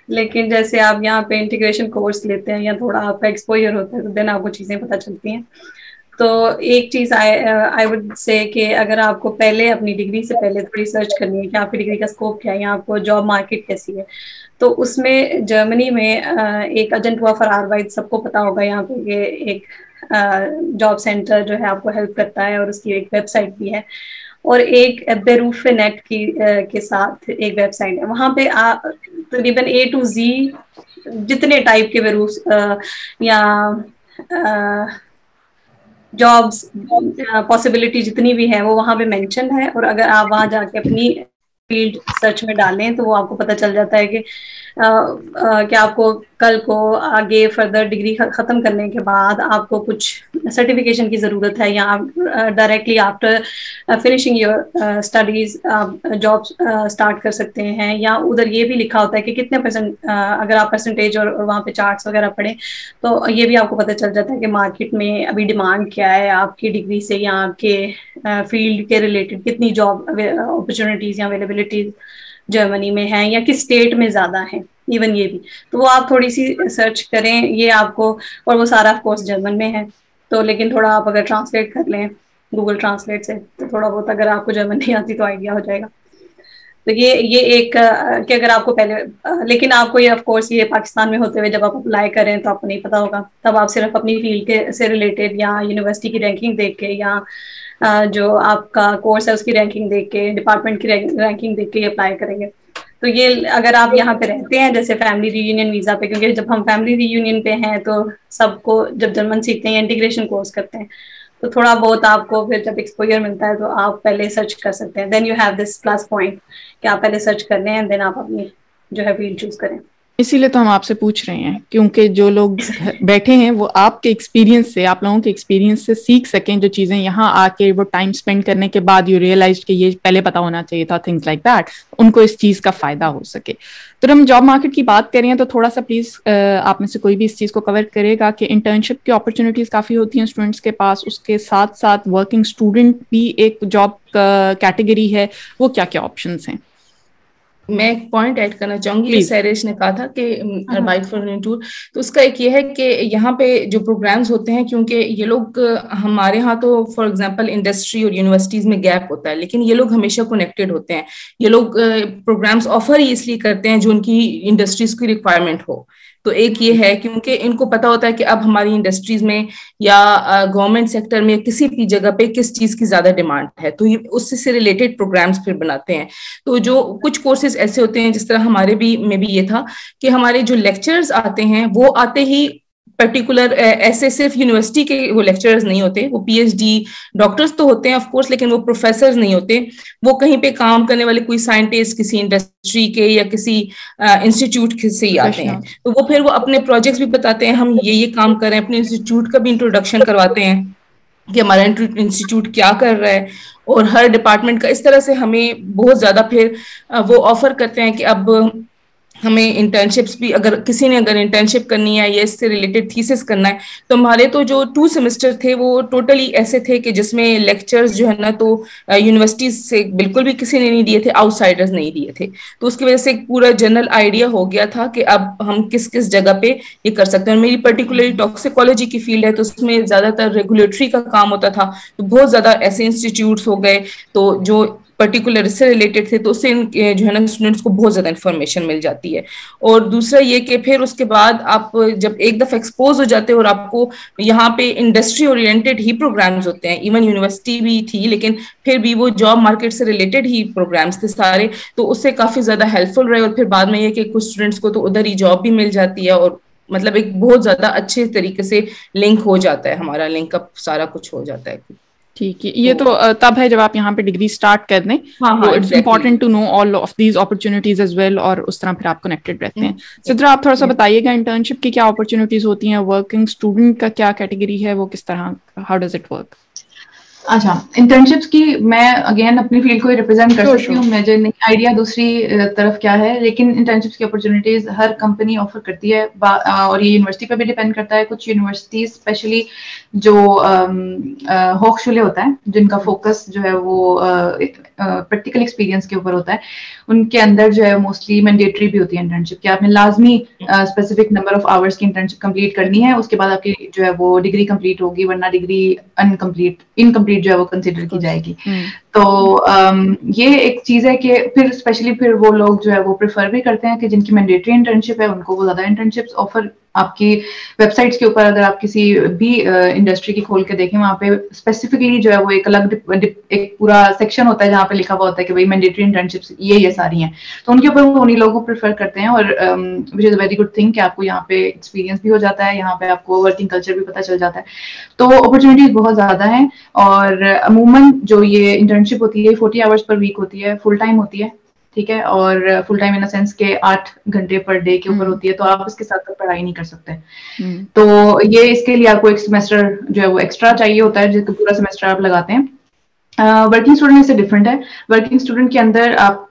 लेकिन जैसे आप यहाँ पे इंटीग्रेशन कोर्स लेते हैं या थोड़ा आपका एक्सपोजर होता है तो देन आपको चीजें पता चलती हैं। तो एक चीज आई वुड से कि अगर आपको पहले अपनी डिग्री से पहले थोड़ी सर्च करनी है कि आपकी डिग्री का स्कोप क्या है या आपको जॉब मार्केट कैसी है, तो उसमें जर्मनी में एक अजेंटुआ फॉर आर्बाइट, सबको पता होगा यहाँ पे, ये एक जॉब सेंटर जो है आपको हेल्प करता है और उसकी एक वेबसाइट भी है, और एक बेरूफनेट की के साथ एक वेबसाइट है। वहाँ पे तकरीबन A to Z जितने टाइप के बेरूफ या जॉब्स पॉसिबिलिटी जितनी भी है वो वहाँ पे मेंशन है, और अगर आप वहाँ जाके अपनी फील्ड सर्च में डालें तो वो आपको पता चल जाता है कि क्या आपको कल को आगे फर्दर डिग्री खत्म करने के बाद आपको कुछ सर्टिफिकेशन की जरूरत है, या आप directly after finishing your studies आप जॉब स्टार्ट कर सकते हैं, या उधर ये भी लिखा होता है कि कितने परसेंट, अगर आप परसेंटेज और वहाँ पे चार्ट्स वगैरह पढ़ें तो ये भी आपको पता चल जाता है कि मार्केट में अभी डिमांड क्या है आपकी डिग्री से या आपके फील्ड के रिलेटेड कितनी जॉब अपॉर्चुनिटीज या अवेलेबिलिटीज जर्मनी में है या किस स्टेट में ज्यादा है, इवन ये भी। तो वो आप थोड़ी सी सर्च करें ये आपको, और वो सारा ऑफ कोर्स जर्मन में है, तो लेकिन थोड़ा आप अगर ट्रांसलेट कर लें गूगल ट्रांसलेट से तो थोड़ा बहुत, अगर आपको जर्मन नहीं आती तो आइडिया हो जाएगा। तो ये एक कि अगर आपको पहले, लेकिन आपको ये ऑफ कोर्स ये पाकिस्तान में होते हुए जब आप अप्लाई करें तो आपको नहीं पता होगा, तब आप सिर्फ अपनी फील्ड के से रिलेटेड या यूनिवर्सिटी की रैंकिंग देख के या जो आपका कोर्स है उसकी रैंकिंग देख के, डिपार्टमेंट की रैंकिंग देख के अप्लाई करेंगे। तो ये अगर आप यहाँ पे रहते हैं जैसे फैमिली रीयूनियन वीजा पे, क्योंकि जब हम फैमिली रीयूनियन पे हैं तो सबको जब जर्मन सीखते हैं या इंटीग्रेशन कोर्स करते हैं तो थोड़ा बहुत आपको फिर जब एक्सपोजर मिलता है तो आप पहले सर्च कर सकते हैं। Then you have this plus point कि आप पहले सर्च कर लें एंड देन आप अपनी जो है फील्ड चूज करें। इसीलिए तो हम आपसे पूछ रहे हैं, क्योंकि जो लोग बैठे हैं वो आपके एक्सपीरियंस से, आप लोगों के एक्सपीरियंस से सीख सकें जो चीजें यहाँ आके वो टाइम स्पेंड करने के बाद यू रियलाइज कि ये पहले पता होना चाहिए था, थिंग्स लाइक दैट, उनको इस चीज का फायदा हो सके। तो हम जॉब मार्केट की बात करें तो थोड़ा सा प्लीज आप में से कोई भी इस चीज को कवर करेगा कि इंटर्नशिप की अपॉर्चुनिटीज काफी होती हैं स्टूडेंट्स के पास, उसके साथ साथ वर्किंग स्टूडेंट भी एक जॉब कैटेगरी है, वो क्या क्या ऑप्शंस हैं? मैं एक पॉइंट ऐड करना चाहूंगी, सैरेश ने कहा था कि अरबाइट फॉर टूर, तो उसका एक ये है कि यहाँ पे जो प्रोग्राम्स होते हैं, क्योंकि ये लोग हमारे यहाँ तो फॉर एग्जांपल इंडस्ट्री और यूनिवर्सिटीज में गैप होता है, लेकिन ये लोग हमेशा कनेक्टेड होते हैं। ये लोग प्रोग्राम्स ऑफर ही इसलिए करते हैं जो उनकी इंडस्ट्रीज की रिक्वायरमेंट हो। तो एक ये है क्योंकि इनको पता होता है कि अब हमारी इंडस्ट्रीज में या गवर्नमेंट सेक्टर में किसी भी जगह पे किस चीज की ज्यादा डिमांड है, तो ये उससे रिलेटेड प्रोग्राम्स फिर बनाते हैं। तो जो कुछ कोर्सेज ऐसे होते हैं, जिस तरह हमारे भी में भी ये था कि हमारे जो लेक्चर्स आते हैं वो आते ही पर्टिकुलर ऐसे सिर्फ यूनिवर्सिटी के वो लेक्चरर्स नहीं होते, वो पीएचडी डॉक्टर्स तो होते हैं ऑफ कोर्स, लेकिन वो प्रोफेसर्स नहीं होते, वो कहीं पे काम करने वाले कोई साइंटिस्ट किसी इंडस्ट्री के या किसी इंस्टीट्यूट से ही आते हैं। तो वो फिर वो अपने प्रोजेक्ट्स भी बताते हैं, हम ये काम कर रहे हैं, अपने इंस्टीट्यूट का भी इंट्रोडक्शन करवाते हैं कि हमारा इंस्टीट्यूट क्या कर रहा है, और हर डिपार्टमेंट का इस तरह से हमें बहुत ज्यादा फिर वो ऑफर करते हैं कि अब हमें इंटर्नशिप्स भी, अगर किसी ने अगर इंटर्नशिप करनी है या इससे रिलेटेड थीसिस करना है, तो हमारे तो जो 2 सेमेस्टर थे वो टोटली ऐसे थे कि जिसमें लेक्चर्स जो है ना तो यूनिवर्सिटीज से बिल्कुल भी किसी ने नहीं दिए थे, आउटसाइडर्स नहीं दिए थे। तो उसकी वजह से एक पूरा जनरल आइडिया हो गया था कि अब हम किस किस जगह पे ये कर सकते हैं। मेरी पर्टिकुलरली टॉक्सिकोलॉजी की फील्ड है, तो उसमें ज्यादातर रेगुलेटरी का काम होता था, तो बहुत ज्यादा ऐसे इंस्टीट्यूट्स हो गए तो जो पर्टिकुलर इससे रिलेटेड थे, तो उससे जो है ना स्टूडेंट्स को बहुत ज्यादा इन्फॉर्मेशन मिल जाती है। और दूसरा ये कि फिर उसके बाद आप जब एक दफा एक्सपोज हो जाते हो और आपको यहाँ पे इंडस्ट्री ओरिएंटेड ही प्रोग्राम्स होते हैं, इवन यूनिवर्सिटी भी थी लेकिन फिर भी वो जॉब मार्केट से रिलेटेड ही प्रोग्राम्स थे सारे, तो उससे काफी ज्यादा हेल्पफुल रहे। और फिर बाद में ये कि कुछ स्टूडेंट्स को तो उधर ही जॉब भी मिल जाती है, और मतलब एक बहुत ज्यादा अच्छे तरीके से लिंक हो जाता है, हमारा लिंकअप सारा कुछ हो जाता है। ठीक है, ये तो तब है जब आप यहाँ पे डिग्री स्टार्ट कर दें, तो it's important to know all of these opportunities as well, और उस तरह फिर आप कनेक्टेड रहते हैं। सिद्रा, आप थोड़ा सा बताइएगा इंटर्नशिप की क्या अपॉर्चुनिटीज होती हैं, वर्किंग स्टूडेंट का क्या कैटेगरी है, वो किस तरह, हाउ डज इट वर्क? अच्छा, इंटर्नशिप्स की मैं अगेन अपनी फील्ड को रिप्रेजेंट कर सकती हूँ, मुझे नहीं आइडिया दूसरी तरफ क्या है, लेकिन इंटर्नशिप्स की अपॉर्चुनिटीज हर कंपनी ऑफर करती है और ये यूनिवर्सिटी पर भी डिपेंड करता है। कुछ यूनिवर्सिटीज स्पेशली जो होक्सचुले होता है, जिनका फोकस जो है वो प्रैक्टिकल एक्सपीरियंस के ऊपर होता है, उनके अंदर जो है मोस्टली मैंडेटरी भी होती है इंटर्नशिप कि आपने लाजमी स्पेसिफिक नंबर ऑफ आवर्स की इंटर्नशिप कंप्लीट करनी है, उसके बाद आपकी जो है वो डिग्री कंप्लीट होगी, वरना डिग्री इनकम्प्लीट जो है वो कंसिडर की जाएगी। तो ये एक चीज है कि फिर स्पेशली फिर वो लोग जो है वो प्रेफर भी करते हैं कि जिनकी मैंडेटरी इंटर्नशिप है उनको वो ज्यादा इंटर्नशिप्स ऑफर आपकी वेबसाइट्स के ऊपर, अगर आप किसी भी इंडस्ट्री की खोल के देखें, वहाँ पे स्पेसिफिकली जो है वो एक अलग एक पूरा सेक्शन होता है जहाँ पे लिखा हुआ होता है कि भाई मैंडेटरी इंटर्नशिप्स ये सारी हैं, तो उनके ऊपर वो उन्हीं लोगों को प्रेफर करते हैं। और which is very good thing कि आपको यहाँ पे एक्सपीरियंस भी हो जाता है, यहाँ पे आपको वर्किंग कल्चर भी पता चल जाता है, तो अपॉर्चुनिटीज बहुत ज्यादा हैं। और अमूमन जो ये इंटर्नशिप होती है 40 आवर्स पर वीक होती है, फुल टाइम होती है, ठीक है, और फुल टाइम इन सेंस के 8 घंटे पर डे के ऊपर होती है, तो आप इसके साथ साथ पढ़ाई नहीं कर सकते। तो ये इसके लिए आपको एक सेमेस्टर जो है वो एक्स्ट्रा चाहिए होता है, जिसका पूरा सेमेस्टर आप लगाते हैं। वर्किंग स्टूडेंट से डिफरेंट है। वर्किंग स्टूडेंट के अंदर आप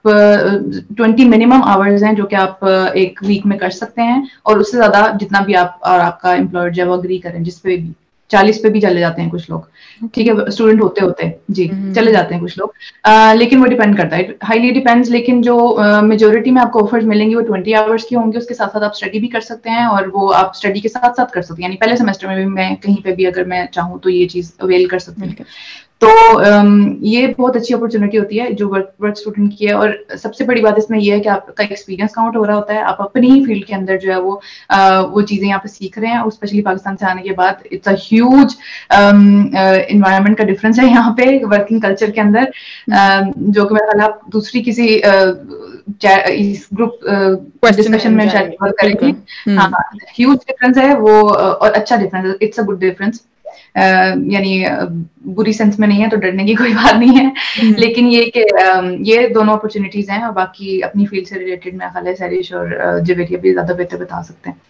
20 मिनिमम आवर्स हैं जो कि आप एक वीक में कर सकते हैं, और उससे ज्यादा जितना भी आप और आपका एम्प्लॉयर जो है वो अग्री करें, जिसपे भी 40 पे भी चले जाते हैं कुछ लोग, ठीक है, स्टूडेंट होते होते जी चले जाते हैं कुछ लोग, लेकिन वो डिपेंड करता है, हाईली डिपेंड्स। लेकिन जो मेजोरिटी में आपको ऑफर्स मिलेंगे वो 20 आवर्स की होंगे, उसके साथ साथ आप स्टडी भी कर सकते हैं, और वो आप स्टडी के साथ साथ कर सकते हैं, यानी पहले सेमेस्टर में भी मैं कहीं पे भी अगर मैं चाहूँ तो ये चीज अवेल कर सकती हूँ। तो ये बहुत अच्छी अपॉर्चुनिटी होती है जो वर्क स्टूडेंट की है। और सबसे बड़ी बात इसमें ये है कि आपका एक्सपीरियंस काउंट हो रहा होता है, आप अपनी ही फील्ड के अंदर जो है वो चीजें यहाँ पे सीख रहे हैं, और स्पेशली पाकिस्तान से आने के बाद इट्स अ ह्यूज एनवायरनमेंट का डिफरेंस है यहाँ पे वर्किंग कल्चर के अंदर, जो कि मेरा ख्याल आप दूसरी किसी इस ग्रुप डिस्कशन में शायद कवर करेंगे। हाँ, ह्यूज डिफरेंस है वो, और अच्छा डिफरेंस है, इट्स अ गुड डिफरेंस, यानी बुरी सेंस में नहीं है, तो डरने की कोई बात नहीं है। लेकिन ये कि ये दोनों अपॉर्चुनिटीज हैं, और बाकी अपनी फील्ड से रिलेटेड मैं ख्याल है सैरिश और जवेरिया भी ज्यादा बेहतर बता सकते हैं।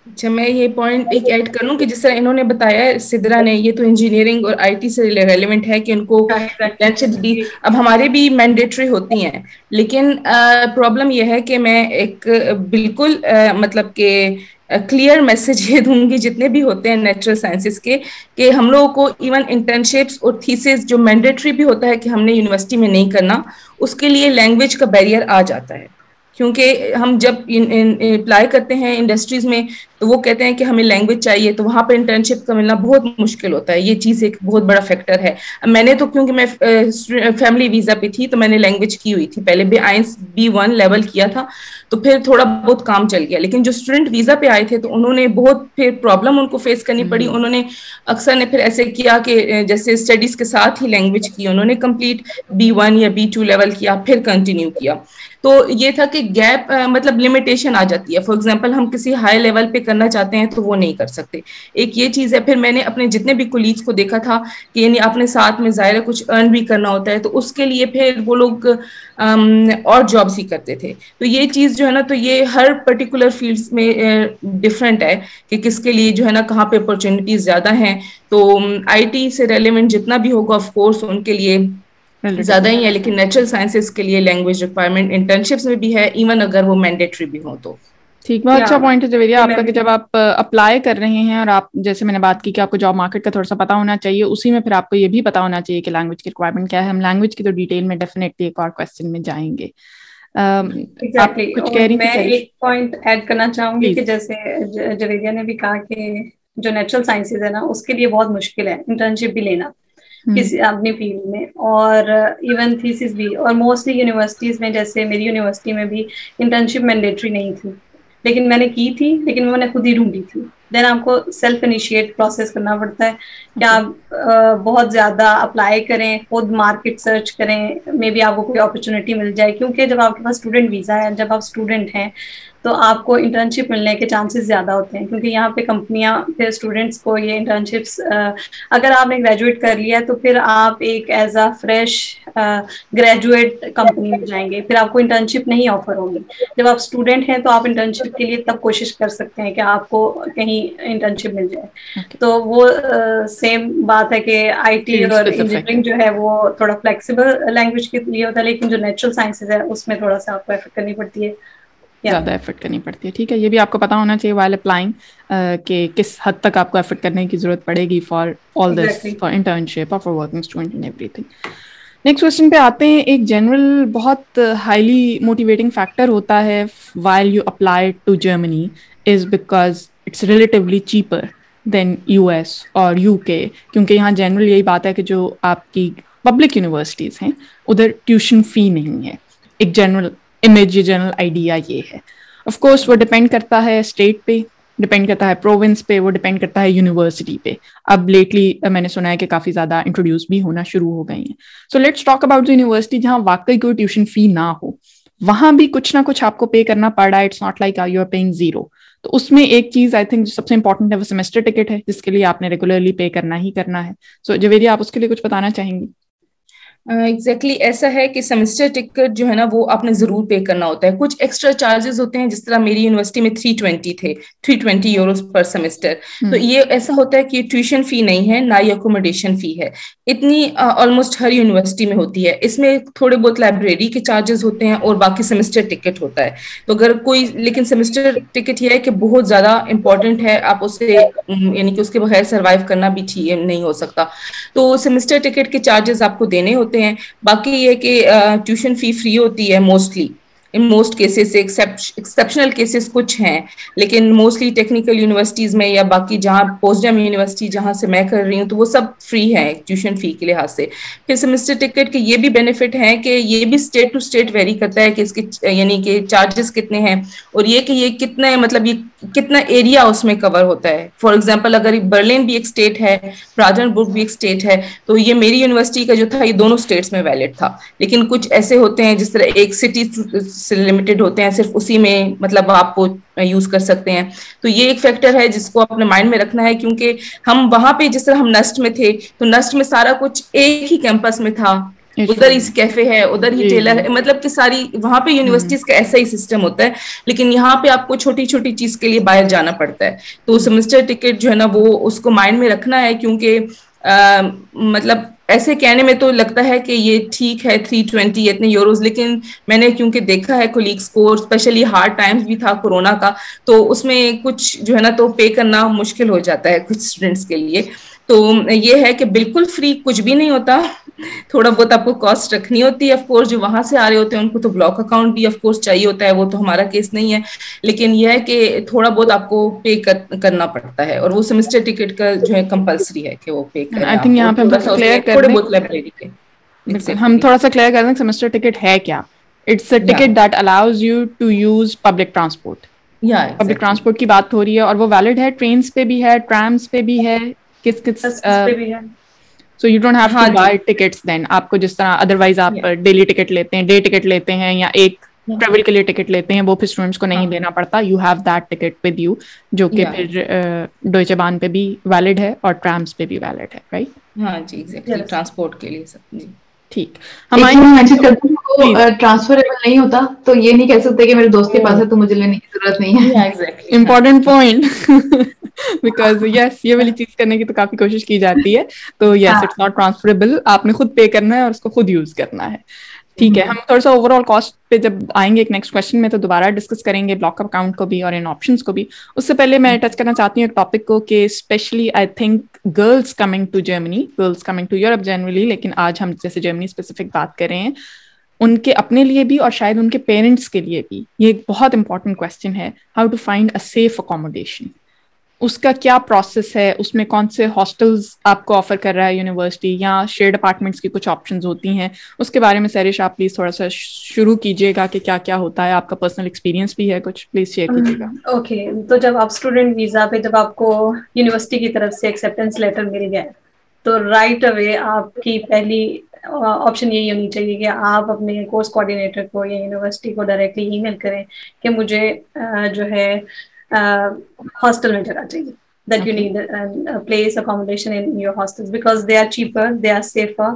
अच्छा, मैं ये पॉइंट एक ऐड करूं कि जिस तरह इन्होंने बताया सिद्रा ने, ये तो इंजीनियरिंग और आईटी से रेलेवेंट है कि उनको इंटर्नशिप दी। अब हमारे भी मैंडेटरी होती हैं, लेकिन प्रॉब्लम ये है कि मैं एक बिल्कुल मतलब के क्लियर मैसेज ये दूंगी जितने भी होते हैं नेचुरल साइंसेस के, कि हम लोगों को इवन इंटर्नशिप्स और थीसिस जो मैंडेटरी भी होता है कि हमने यूनिवर्सिटी में नहीं करना, उसके लिए लैंग्वेज का बैरियर आ जाता है। क्योंकि हम जब अप्लाई करते हैं इंडस्ट्रीज में तो वो कहते हैं कि हमें लैंग्वेज चाहिए, तो वहां पे इंटर्नशिप का मिलना बहुत मुश्किल होता है। ये चीज एक बहुत बड़ा फैक्टर है। मैंने तो क्योंकि मैं फैमिली वीजा पे थी तो मैंने लैंग्वेज की हुई थी, पहले B1 B1 लेवल किया था, तो फिर थोड़ा बहुत काम चल गया। लेकिन जो स्टूडेंट वीजा पे आए थे तो उन्होंने बहुत फिर प्रॉब्लम उनको फेस करनी पड़ी। उन्होंने अक्सर ने फिर ऐसे किया कि जैसे स्टडीज के साथ ही लैंग्वेज की, उन्होंने कंप्लीट B1 या B2 लेवल किया, फिर कंटिन्यू किया। तो ये था कि गैप मतलब लिमिटेशन आ जाती है। फॉर एग्जांपल हम किसी हाई लेवल पे करना चाहते हैं तो वो नहीं कर सकते, एक ये चीज है। फिर मैंने अपने जितने भी कोलीग्स को देखा था कि यानी अपने साथ में ज़ाहिर कुछ अर्न भी करना होता है, तो उसके लिए फिर वो लोग और जॉब्स ही करते थे। तो ये चीज जो है ना, तो ये हर पर्टिकुलर फील्ड्स में डिफरेंट है कि किसके लिए जो है ना कहाँ पे अपॉर्चुनिटीज ज्यादा हैं। तो आईटी से रेलेवेंट जितना भी होगा ऑफ कोर्स उनके लिए ज्यादा ही है, लेकिन नेचुरल साइंसेस के लिए लैंग्वेज रिक्वायरमेंट इंटर्नशिप्स में भी है, इवन अगर वो मैंडेटरी भी हो तो। ठीक, बहुत अच्छा पॉइंट है जवेरिया आपका कि जब आप अप्लाई कर रहे हैं और आप जैसे मैंने बात की कि आपको जॉब मार्केट का थोड़ा सा पता होना चाहिए, उसी में फिर आपको ये भी पता होना चाहिए कि लैंग्वेज की रिक्वायरमेंट क्या है। हम लैंग्वेज की तो डिटेल में डेफिनेटली एक और क्वेश्चन में जाएंगे। आप कुछ कह रही थी? मैं एक पॉइंट ऐड करना चाहूंगी कि जैसे जवेरिया ने भी कहा कि जो नेचुरल साइंसेज है ना उसके लिए बहुत मुश्किल है इंटर्नशिप भी लेना किसी अपनी फील्ड में, और इवन थीसिस भी। और मोस्टली यूनिवर्सिटीज में, जैसे मेरी यूनिवर्सिटी में भी इंटर्नशिप मैंडेटरी नहीं थी, लेकिन मैंने की थी, लेकिन मैंने खुद ही ढूंढी थी। देन आपको सेल्फ इनिशिएट प्रोसेस करना पड़ता है कि आप बहुत ज्यादा अप्लाई करें, खुद मार्केट सर्च करें, मे बी आपको कोई अपॉर्चुनिटी मिल जाए। क्योंकि जब आपके पास स्टूडेंट वीजा है, जब आप स्टूडेंट हैं, तो आपको इंटर्नशिप मिलने के चांसेस ज्यादा होते हैं, क्योंकि यहाँ पे कंपनियां फिर स्टूडेंट्स को ये इंटर्नशिप्स, अगर आपने ग्रेजुएट कर लिया तो फिर आप एक as a fresh graduate company में जाएंगे, फिर आपको इंटर्नशिप नहीं ऑफर होगी। जब आप स्टूडेंट हैं तो आप इंटर्नशिप के लिए तब कोशिश कर सकते हैं कि आपको कहीं इंटर्नशिप मिल जाए। तो वो सेम बात है कि आईटी और इंजीनियरिंग जो है वो थोड़ा फ्लेक्सिबल लैंग्वेज के लिए होता है, लेकिन जो नेचुरल साइंसेज है उसमें थोड़ा सा आपको एफर्ट करनी पड़ती है, ज़्यादा एफर्ट करनी पड़ती है। ठीक है, ये भी आपको पता होना चाहिए व्हाइल अप्लाइंग कि किस हद तक आपको एफर्ट करने की जरूरत पड़ेगी for all this, for internship और for working student and everything. Next question पे आते हैं। एक जनरल बहुत हाईली मोटिवेटिंग फैक्टर होता है while you apply to Germany is because it's relatively cheaper than US और यूके, क्योंकि यहाँ जनरल यही बात है कि जो आपकी पब्लिक यूनिवर्सिटीज़ हैं उधर ट्यूशन फी नहीं है। एक जनरल इमेज, जनरल आइडिया ये है। ऑफ कोर्स वो डिपेंड करता है स्टेट पे, डिपेंड करता है प्रोविंस पे, वो डिपेंड करता है यूनिवर्सिटी पे। अब लेटली मैंने सुना है कि काफ़ी ज़्यादा इंट्रोड्यूस भी होना शुरू हो गई हैं। So let's talk about the university जहाँ वाकई कोई ट्यूशन फी ना हो, वहाँ भी कुछ ना कुछ आपको पे करना पड़ रहा है। It's not like you are paying zero. तो उसमें एक चीज़ आई थिंक जो सबसे इंपॉर्टेंट है वो सेमेस्टर टिकट है, जिसके लिए आपने रेगुलरली पे करना ही करना है। सो जवेरी, आप उसके लिए कुछ बताना चाहेंगी? एग्जैक्टली ऐसा है कि सेमेस्टर टिकट जो है ना वो आपने जरूर पे करना होता है। कुछ एक्स्ट्रा चार्जेस होते हैं, जिस तरह मेरी यूनिवर्सिटी में 320 थे, 320 यूरोस पर सेमेस्टर। तो ये ऐसा होता है कि ट्यूशन फी नहीं है, ना ही अकोमोडेशन फी है। इतनी ऑलमोस्ट हर यूनिवर्सिटी में होती है। इसमें थोड़े बहुत लाइब्रेरी के चार्जेस होते हैं और बाकी सेमेस्टर टिकट होता है। तो अगर कोई, लेकिन सेमेस्टर टिकट ये है कि बहुत ज्यादा इंपॉर्टेंट है, आप उससे यानी कि उसके बगैर सर्वाइव करना भी ठीक नहीं हो सकता। तो सेमेस्टर टिकट के चार्जेस आपको देने होते हैं। बाकी ये कि ट्यूशन फी फ्री होती है मोस्टली, इन मोस्ट केसेस से, एक्सेप्शनल केसेस कुछ हैं, लेकिन मोस्टली टेक्निकल यूनिवर्सिटीज में या बाकी जहाँ पोस्टडम यूनिवर्सिटी जहाँ से मैं कर रही हूँ तो वो सब फ्री है ट्यूशन फी के लिहाज से। फिर सेमेस्टर टिकट के ये भी बेनिफिट है कि ये भी स्टेट टू स्टेट वेरी करता है कि इसके यानी कि चार्जेस कितने हैं, और ये कि ये कितना है, मतलब ये कितना एरिया उसमें कवर होता है। फॉर एग्जाम्पल अगर बर्लिन भी एक स्टेट है, ब्रांडेनबुर्ग भी एक स्टेट है, तो ये मेरी यूनिवर्सिटी का जो था ये दोनों स्टेट्स में वैलिड था। लेकिन कुछ ऐसे होते हैं जिस तरह एक सिटी से लिमिटेड होते हैं, सिर्फ उसी में मतलब आपको यूज कर सकते हैं। तो ये एक फैक्टर है जिसको अपने माइंड में रखना है, क्योंकि हम वहां पे जिस तरह हम नस्ट में थे तो नस्ट में सारा कुछ एक ही कैंपस में था, उधर ही कैफे है, उधर ही टेलर है, मतलब कि सारी वहां पे यूनिवर्सिटीज का ऐसा ही सिस्टम होता है। लेकिन यहाँ पे आपको छोटी छोटी चीज के लिए बाहर जाना पड़ता है। तो सेमेस्टर टिकट जो है ना वो उसको माइंड में रखना है, क्योंकि मतलब ऐसे कहने में तो लगता है कि ये ठीक है 320 इतने यूरोज, लेकिन मैंने क्योंकि देखा है कोलीग्स को, स्पेशली हार्ड टाइम्स भी था कोरोना का, तो उसमें कुछ जो है ना तो पे करना मुश्किल हो जाता है कुछ स्टूडेंट्स के लिए। तो ये है कि बिल्कुल फ्री कुछ भी नहीं होता, थोड़ा बहुत आपको कॉस्ट रखनी होती है। ऑफ कोर्स जो वहां से आ रहे होते हैं उनको तो ब्लॉक अकाउंट भी ऑफ कोर्स चाहिए होता है, वो तो हमारा केस नहीं है, लेकिन यह है कि थोड़ा बहुत आपको पे करना पड़ता है, और वो सेमेस्टर टिकट का जो है कंपलसरी है कि वो पे करें। आई थिंक यहाँ पे हम क्लियर कर थोड़े बहुत लाइब्रेरी के हम थोड़ा सा क्लियर कर दें सेमेस्टर टिकट है क्या। It's a ticket that allows you to use public transport. Public transport की बात हो रही है और वो वैलिड है, ट्रेन्स पे भी है, ट्रैम्स पे भी है, किस पे भी है। So you don't have to buy tickets then। आपको जिस तरह अदरवाइज आप डेली टिकट लेते हैं, डे टिकट लेते हैं या एक ट्रेवल के लिए टिकट लेते हैं, वो फिर स्टूडेंट्स को नहीं देना पड़ता। You have that ticket with you, जो कि फिर डॉयचे बान पे भी वैलिड है और ट्रैम्स पे भी वैलिड है, राइट? हाँ जी, एग्जैक्टली, ट्रांसपोर्ट के लिए सब जी। ठीक, ट्रांसफरेबल नहीं होता तो ये नहीं कह सकते कि मेरे दोस्त के पास है तो मुझे लेने की जरूरत नहीं है। Exactly, important point, because yes ये वाली चीज करने की तो काफी कोशिश की जाती है। तो यस इट्स नॉट ट्रांसफरेबल, आपने खुद पे करना है और उसको खुद यूज करना है। ठीक है, हम थोड़ा सा ओवरऑल कॉस्ट पे जब आएंगे एक नेक्स्ट क्वेश्चन में तो दोबारा डिस्कस करेंगे ब्लॉक अकाउंट को भी और इन ऑप्शंस को भी। उससे पहले मैं टच करना चाहती हूँ एक टॉपिक को कि specially I think girls coming to Germany, girls coming to Europe generally, लेकिन आज हम जैसे जर्मनी स्पेसिफिक बात कर रहे हैं, उनके अपने लिए भी और शायद उनके पेरेंट्स के लिए भी ये एक बहुत इंपॉर्टेंट क्वेश्चन है, how to find a safe accommodation. उसका क्या प्रोसेस है, उसमें कौन से हॉस्टल्स आपको ऑफर कर रहा है यूनिवर्सिटी, या शेयर्ड अपार्टमेंट्स की कुछ ऑप्शंस होती हैं, उसके बारे में सैरिश आप प्लीज थोड़ा सा शुरू कीजिएगा कि क्या क्या होता है, आपका पर्सनल एक्सपीरियंस भी है कुछ, प्लीज शेयर कीजिएगा। ओके, तो जब आप स्टूडेंट वीजा पे जब आपको यूनिवर्सिटी की तरफ से एक्सेप्टेंस लेटर मिल गया तो राइट अवे आपकी पहली ऑप्शन यही होनी चाहिए कि आप अपने कोर्स कोऑर्डिनेटर को या यूनिवर्सिटी को डायरेक्टली ईमेल करें कि मुझे जो है हॉस्टल में जगह चाहिए, that you need a place accommodation in your hostels because they are cheaper, they are safer,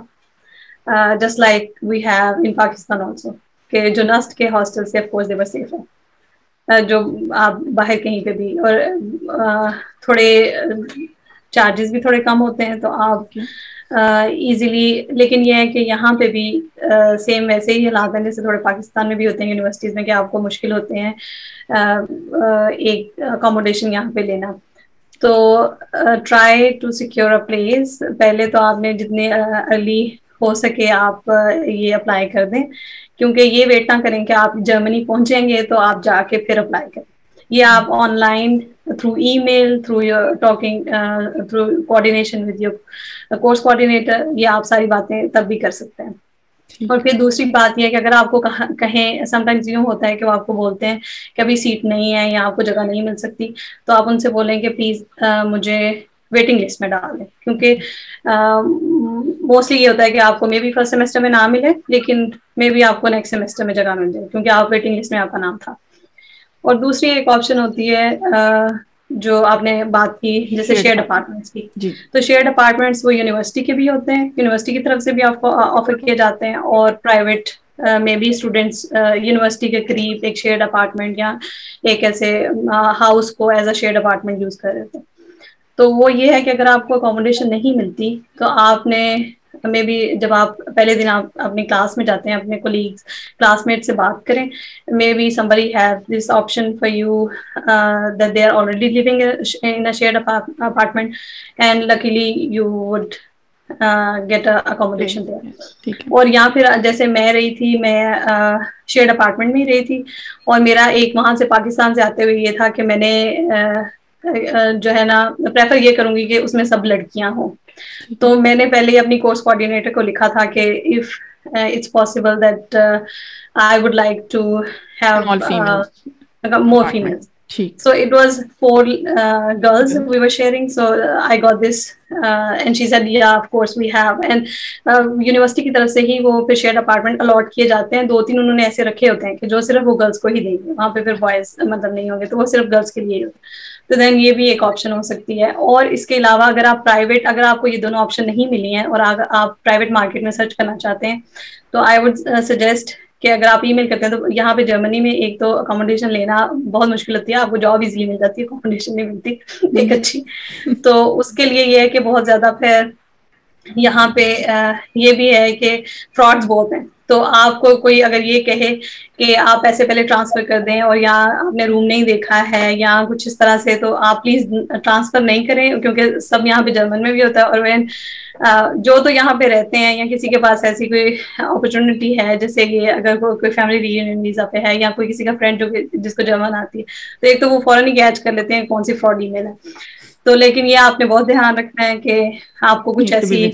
just like we have in Pakistan also, कि जो नस्ट के हॉस्टल से of course they were safe है, जो आप बाहर कहीं पे भी, और थोड़े चार्जेस भी थोड़े कम होते हैं, तो आप इजीली, लेकिन ये है कि यहाँ पे भी सेम वैसे ही हालात हैं जैसे थोड़े पाकिस्तान में भी होते हैं यूनिवर्सिटीज़ में, कि आपको मुश्किल होते हैं एक अकोमोडेशन यहाँ पे लेना। तो try to secure a place, पहले तो आपने जितने अर्ली हो सके आप ये अप्लाई कर दें, क्योंकि ये वेट ना करें कि आप जर्मनी पहुंचेंगे तो आप जाके फिर अप्लाई करें। ये आप online through email, through your talking, through coordination with your course coordinator, ये आप सारी बातें तब भी कर सकते हैं। और फिर दूसरी बात यह है कि अगर आपको कहें, समटाइम्स यूँ होता है कि वो आपको बोलते हैं कि अभी सीट नहीं है या आपको जगह नहीं मिल सकती, तो आप उनसे बोलें कि प्लीज़ मुझे वेटिंग लिस्ट में डाल दें, क्योंकि मोस्टली ये होता है कि आपको मे बी फर्स्ट सेमेस्टर में ना मिले, लेकिन मे बी आपको नेक्स्ट सेमेस्टर में जगह मिल जाए, क्योंकि आप वेटिंग लिस्ट में आपका नाम था। और दूसरी एक ऑप्शन होती है जो आपने बात की, जैसे शेयर्ड अपार्टमेंट्स की, तो शेयर्ड अपार्टमेंट्स वो यूनिवर्सिटी के भी होते हैं, यूनिवर्सिटी की तरफ से भी आपको ऑफर किए जाते हैं, और प्राइवेट में भी स्टूडेंट्स यूनिवर्सिटी के करीब एक शेयर्ड अपार्टमेंट या एक ऐसे हाउस को as a shared apartment use कर रहे थे। तो वो ये है कि अगर आपको अकोमोडेशन नहीं मिलती, तो आपने मे बी जब आप पहले दिन आप अपनी क्लास में जाते हैं, अपने कोलीग्स क्लासमेट से बात करें, may be somebody have this option for you that they are already living in a shared apartment, and luckily you would get a accommodation there. और यहाँ फिर जैसे मैं रही थी, मैं शेयर्ड अपार्टमेंट में ही रही थी, और मेरा एक वहाँ से पाकिस्तान से आते हुए ये था कि मैंने जो है ना प्रेफर ये करूंगी कि उसमें सब लड़कियां हों। तो मैंने पहले अपनी कोर्स कोऑर्डिनेटर को लिखा था कि if it's possible that I would like to have more females. So it was 4 girls we were sharing, so I got this and she said yeah of course we have, and university की तरफ से ही वो फिर shared apartment allot किए जाते हैं। 2-3 उन्होंने ऐसे रखे होते हैं कि जो सिर्फ वो गर्ल्स को ही देंगे, वहाँ पे फिर बॉयज मतलब नहीं होंगे, तो वो सिर्फ गर्ल्स के लिए ही होता है। तो देन ये भी एक ऑप्शन हो सकती है। और इसके अलावा अगर आप प्राइवेट, अगर आपको ये दोनों ऑप्शन नहीं मिली हैं और अगर आप प्राइवेट मार्केट में सर्च करना चाहते हैं, तो आई वुड सजेस्ट कि अगर आप ईमेल करते हैं, तो यहाँ पे जर्मनी में एक तो अकोमोडेशन लेना बहुत मुश्किल होती है, आपको जॉब इजीली मिल जाती है, अकोमोडेशन नहीं मिलती एक अच्छी। तो उसके लिए ये है कि बहुत ज्यादा फिर यहाँ पे ये भी है कि फ्रॉड्स बहुत हैं। तो आपको कोई अगर ये कहे कि आप पैसे पहले ट्रांसफर कर दें और यहाँ आपने रूम नहीं देखा है या कुछ इस तरह से, तो आप प्लीज ट्रांसफर नहीं करें, क्योंकि सब यहाँ पे जर्मन में भी होता है। और वह जो तो यहाँ पे रहते हैं या किसी के पास ऐसी कोई अपॉर्चुनिटी है, जैसे ये अगर कोई फैमिली रियूनियन वीजा पे है या कोई किसी का फ्रेंड जो जिसको जर्मन आती है, तो एक तो वो फौरन ही कैच कर लेते हैं कौन सी फ्रॉड ईमेल है। तो लेकिन ये आपने बहुत ध्यान रखना है कि आपको कुछ ऐसी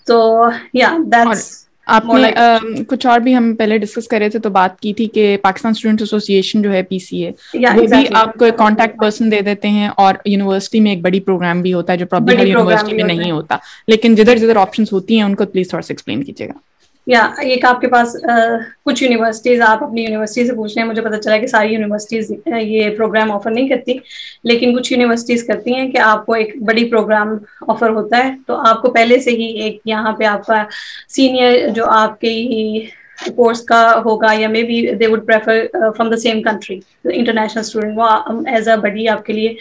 दैट्स आपने कुछ और भी हम पहले डिस्कस कर रहे थे, तो बात की थी कि पाकिस्तान स्टूडेंट एसोसिएशन जो है PCA, वो भी आपको एक कांटेक्ट पर्सन दे देते हैं, और यूनिवर्सिटी में एक बड़ी प्रोग्राम भी होता है जो प्रॉब्लम हर यूनिवर्सिटी में नहीं होता, लेकिन जिधर जिधर ऑप्शंस होती हैं उनको प्लीज थोड़ा सा एक्सप्लेन कीजिएगा। या एक आपके पास कुछ यूनिवर्सिटीज, आप अपनी यूनिवर्सिटी से पूछ रहे हैं, मुझे पता चला कि सारी यूनिवर्सिटीज ये प्रोग्राम ऑफर नहीं करती, लेकिन कुछ यूनिवर्सिटीज करती हैं कि आपको एक बड़ी प्रोग्राम ऑफर होता है, तो आपको पहले से ही एक यहाँ पे आपका सीनियर जो आपके ही कोर्स का होगा, या may be they would prefer from the same country international student, वो एज अ बडी आपके लिए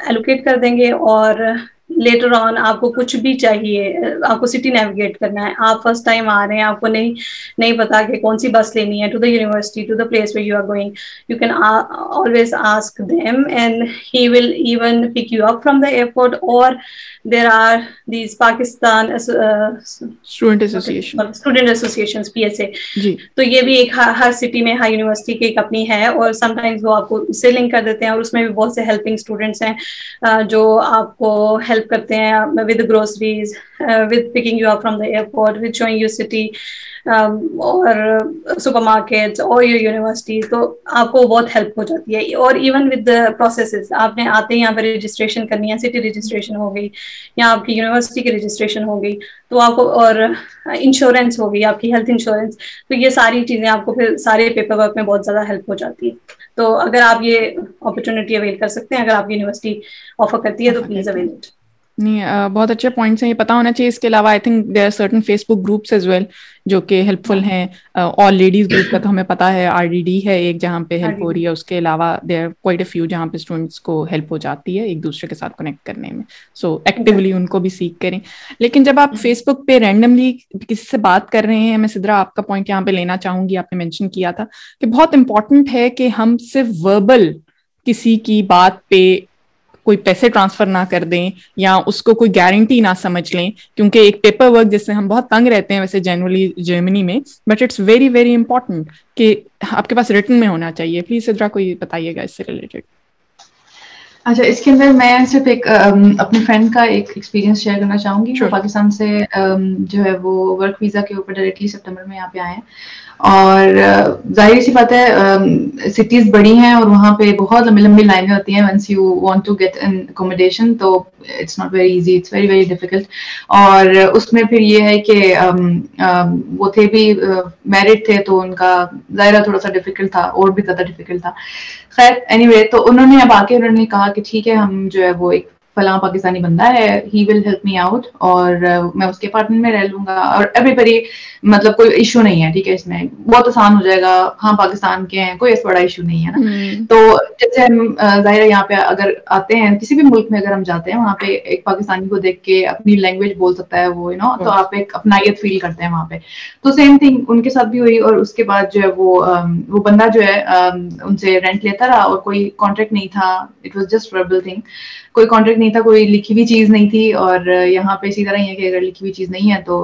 एलोकेट कर देंगे। और लेटर ऑन आपको कुछ भी चाहिए, आपको सिटी नेविगेट करना है, आप फर्स्ट टाइम आ रहे हैं, आपको नहीं पता कि कौन सी बस लेनी है to the university, to the place where you are going, you can always ask them and he will even pick you up from the airport. और there are these Pakistan student associations PSA, तो ये भी एक हर city में हर university की एक अपनी है, और समटाइम्स वो आपको उससे लिंक कर देते हैं, और उसमें भी बहुत से हेल्पिंग स्टूडेंट्स हैं जो आपको हेल्प करते हैं with groceries, with picking you up from the airport, with showing you city और सुपरमार्केट्स और योर यूनिवर्सिटी, तो आपको बहुत हेल्प हो जाती है। और इवन विद द प्रोसेसेस, आपने आते ही यहाँ पर रजिस्ट्रेशन करनी है, सिटी रजिस्ट्रेशन हो गई या आपकी यूनिवर्सिटी की रजिस्ट्रेशन हो गई, तो आपको, और इंश्योरेंस हो गई, आपकी हेल्थ इंश्योरेंस, तो ये सारी चीजें आपको फिर सारे पेपर वर्क में बहुत ज्यादा हेल्प हो जाती है। तो अगर आप ये अपॉर्चुनिटी अवेल कर सकते हैं, अगर आपकी यूनिवर्सिटी ऑफर करती है, तो प्लीज अवेल इट। नहीं, बहुत अच्छे पॉइंट्स हैं, ये पता होना चाहिए। इसके अलावा I think there are certain Facebook groups as well जो कि हेल्पफुल हैं। ऑल लेडीज ग्रुप का तो हमें पता है, RDD है एक जहाँ पे हेल्प हो रही है, उसके अलावा देयर क्वाइट अ फ्यू जहाँ पे स्टूडेंट्स को हेल्प हो जाती है एक दूसरे के साथ कनेक्ट करने में। सो एक्टिवली उनको भी सीख करें। लेकिन जब आप फेसबुक पे रैंडमली किसी से बात कर रहे हैं, मैं सिद्रा आपका पॉइंट यहाँ पे लेना चाहूंगी, आपने मेंशन किया था कि बहुत इंपॉर्टेंट है कि हम सिर्फ वर्बल किसी की बात पे कोई पैसे ट्रांसफर ना कर दें या उसको कोई गारंटी ना समझ लें, क्योंकि एक पेपर वर्क जिससे हम बहुत तंग रहते हैं वैसे जनरली जर्मनी में, but it's very very important कि आपके पास रिटन में होना चाहिए। प्लीज सिद्रा कोई बताइएगा इससे रिलेटेड। अच्छा, इसके अंदर मैं सिर्फ एक अपने फ्रेंड का एक एक्सपीरियंस शेयर करना चाहूंगी। वो पाकिस्तान से जो है वो वर्क वीजा के ऊपर डायरेक्टली सितंबर में यहाँ पे आए हैं, और जाहिर सी बात है सिटीज बड़ी हैं और वहाँ पे बहुत लंबी लंबी लाइनें होती हैं। Once you want to get an accommodation तो it's not very easy, it's very very difficult. और उसमें फिर ये है कि वो थे भी मैरिड थे, तो उनका ज़ाहिर थोड़ा सा डिफिकल्ट था, और भी ज़्यादा डिफिकल्ट था। खैर एनीवे, तो उन्होंने अब आके उन्होंने कहा कि ठीक है, हम जो है वो एक फलां पाकिस्तानी बंदा है, he will help me out, और मैं उसके अपार्टमेंट में रह लूंगा, और एवरीबडी मतलब कोई इशू नहीं है, ठीक है, इसमें बहुत आसान हो जाएगा, हाँ पाकिस्तान के हैं, कोई ऐसा बड़ा इशू नहीं है ना। तो जैसे हम जाहिर है यहाँ पे अगर आते हैं, किसी भी मुल्क में अगर हम जाते हैं, वहाँ पे एक पाकिस्तानी को देख के अपनी लैंग्वेज बोल सकता है वो, तो आप एक अपनायत फील करते हैं वहाँ पे। तो सेम थिंग उनके साथ भी हुई, और उसके बाद जो है वो बंदा जो है उनसे रेंट लेता रहा, और कोई कॉन्ट्रैक्ट नहीं था, it was just verbal thing, कोई कॉन्ट्रैक्ट नहीं था, कोई लिखी हुई चीज नहीं थी। और यहाँ पे इसी तरह ही है कि अगर लिखी हुई चीज नहीं है तो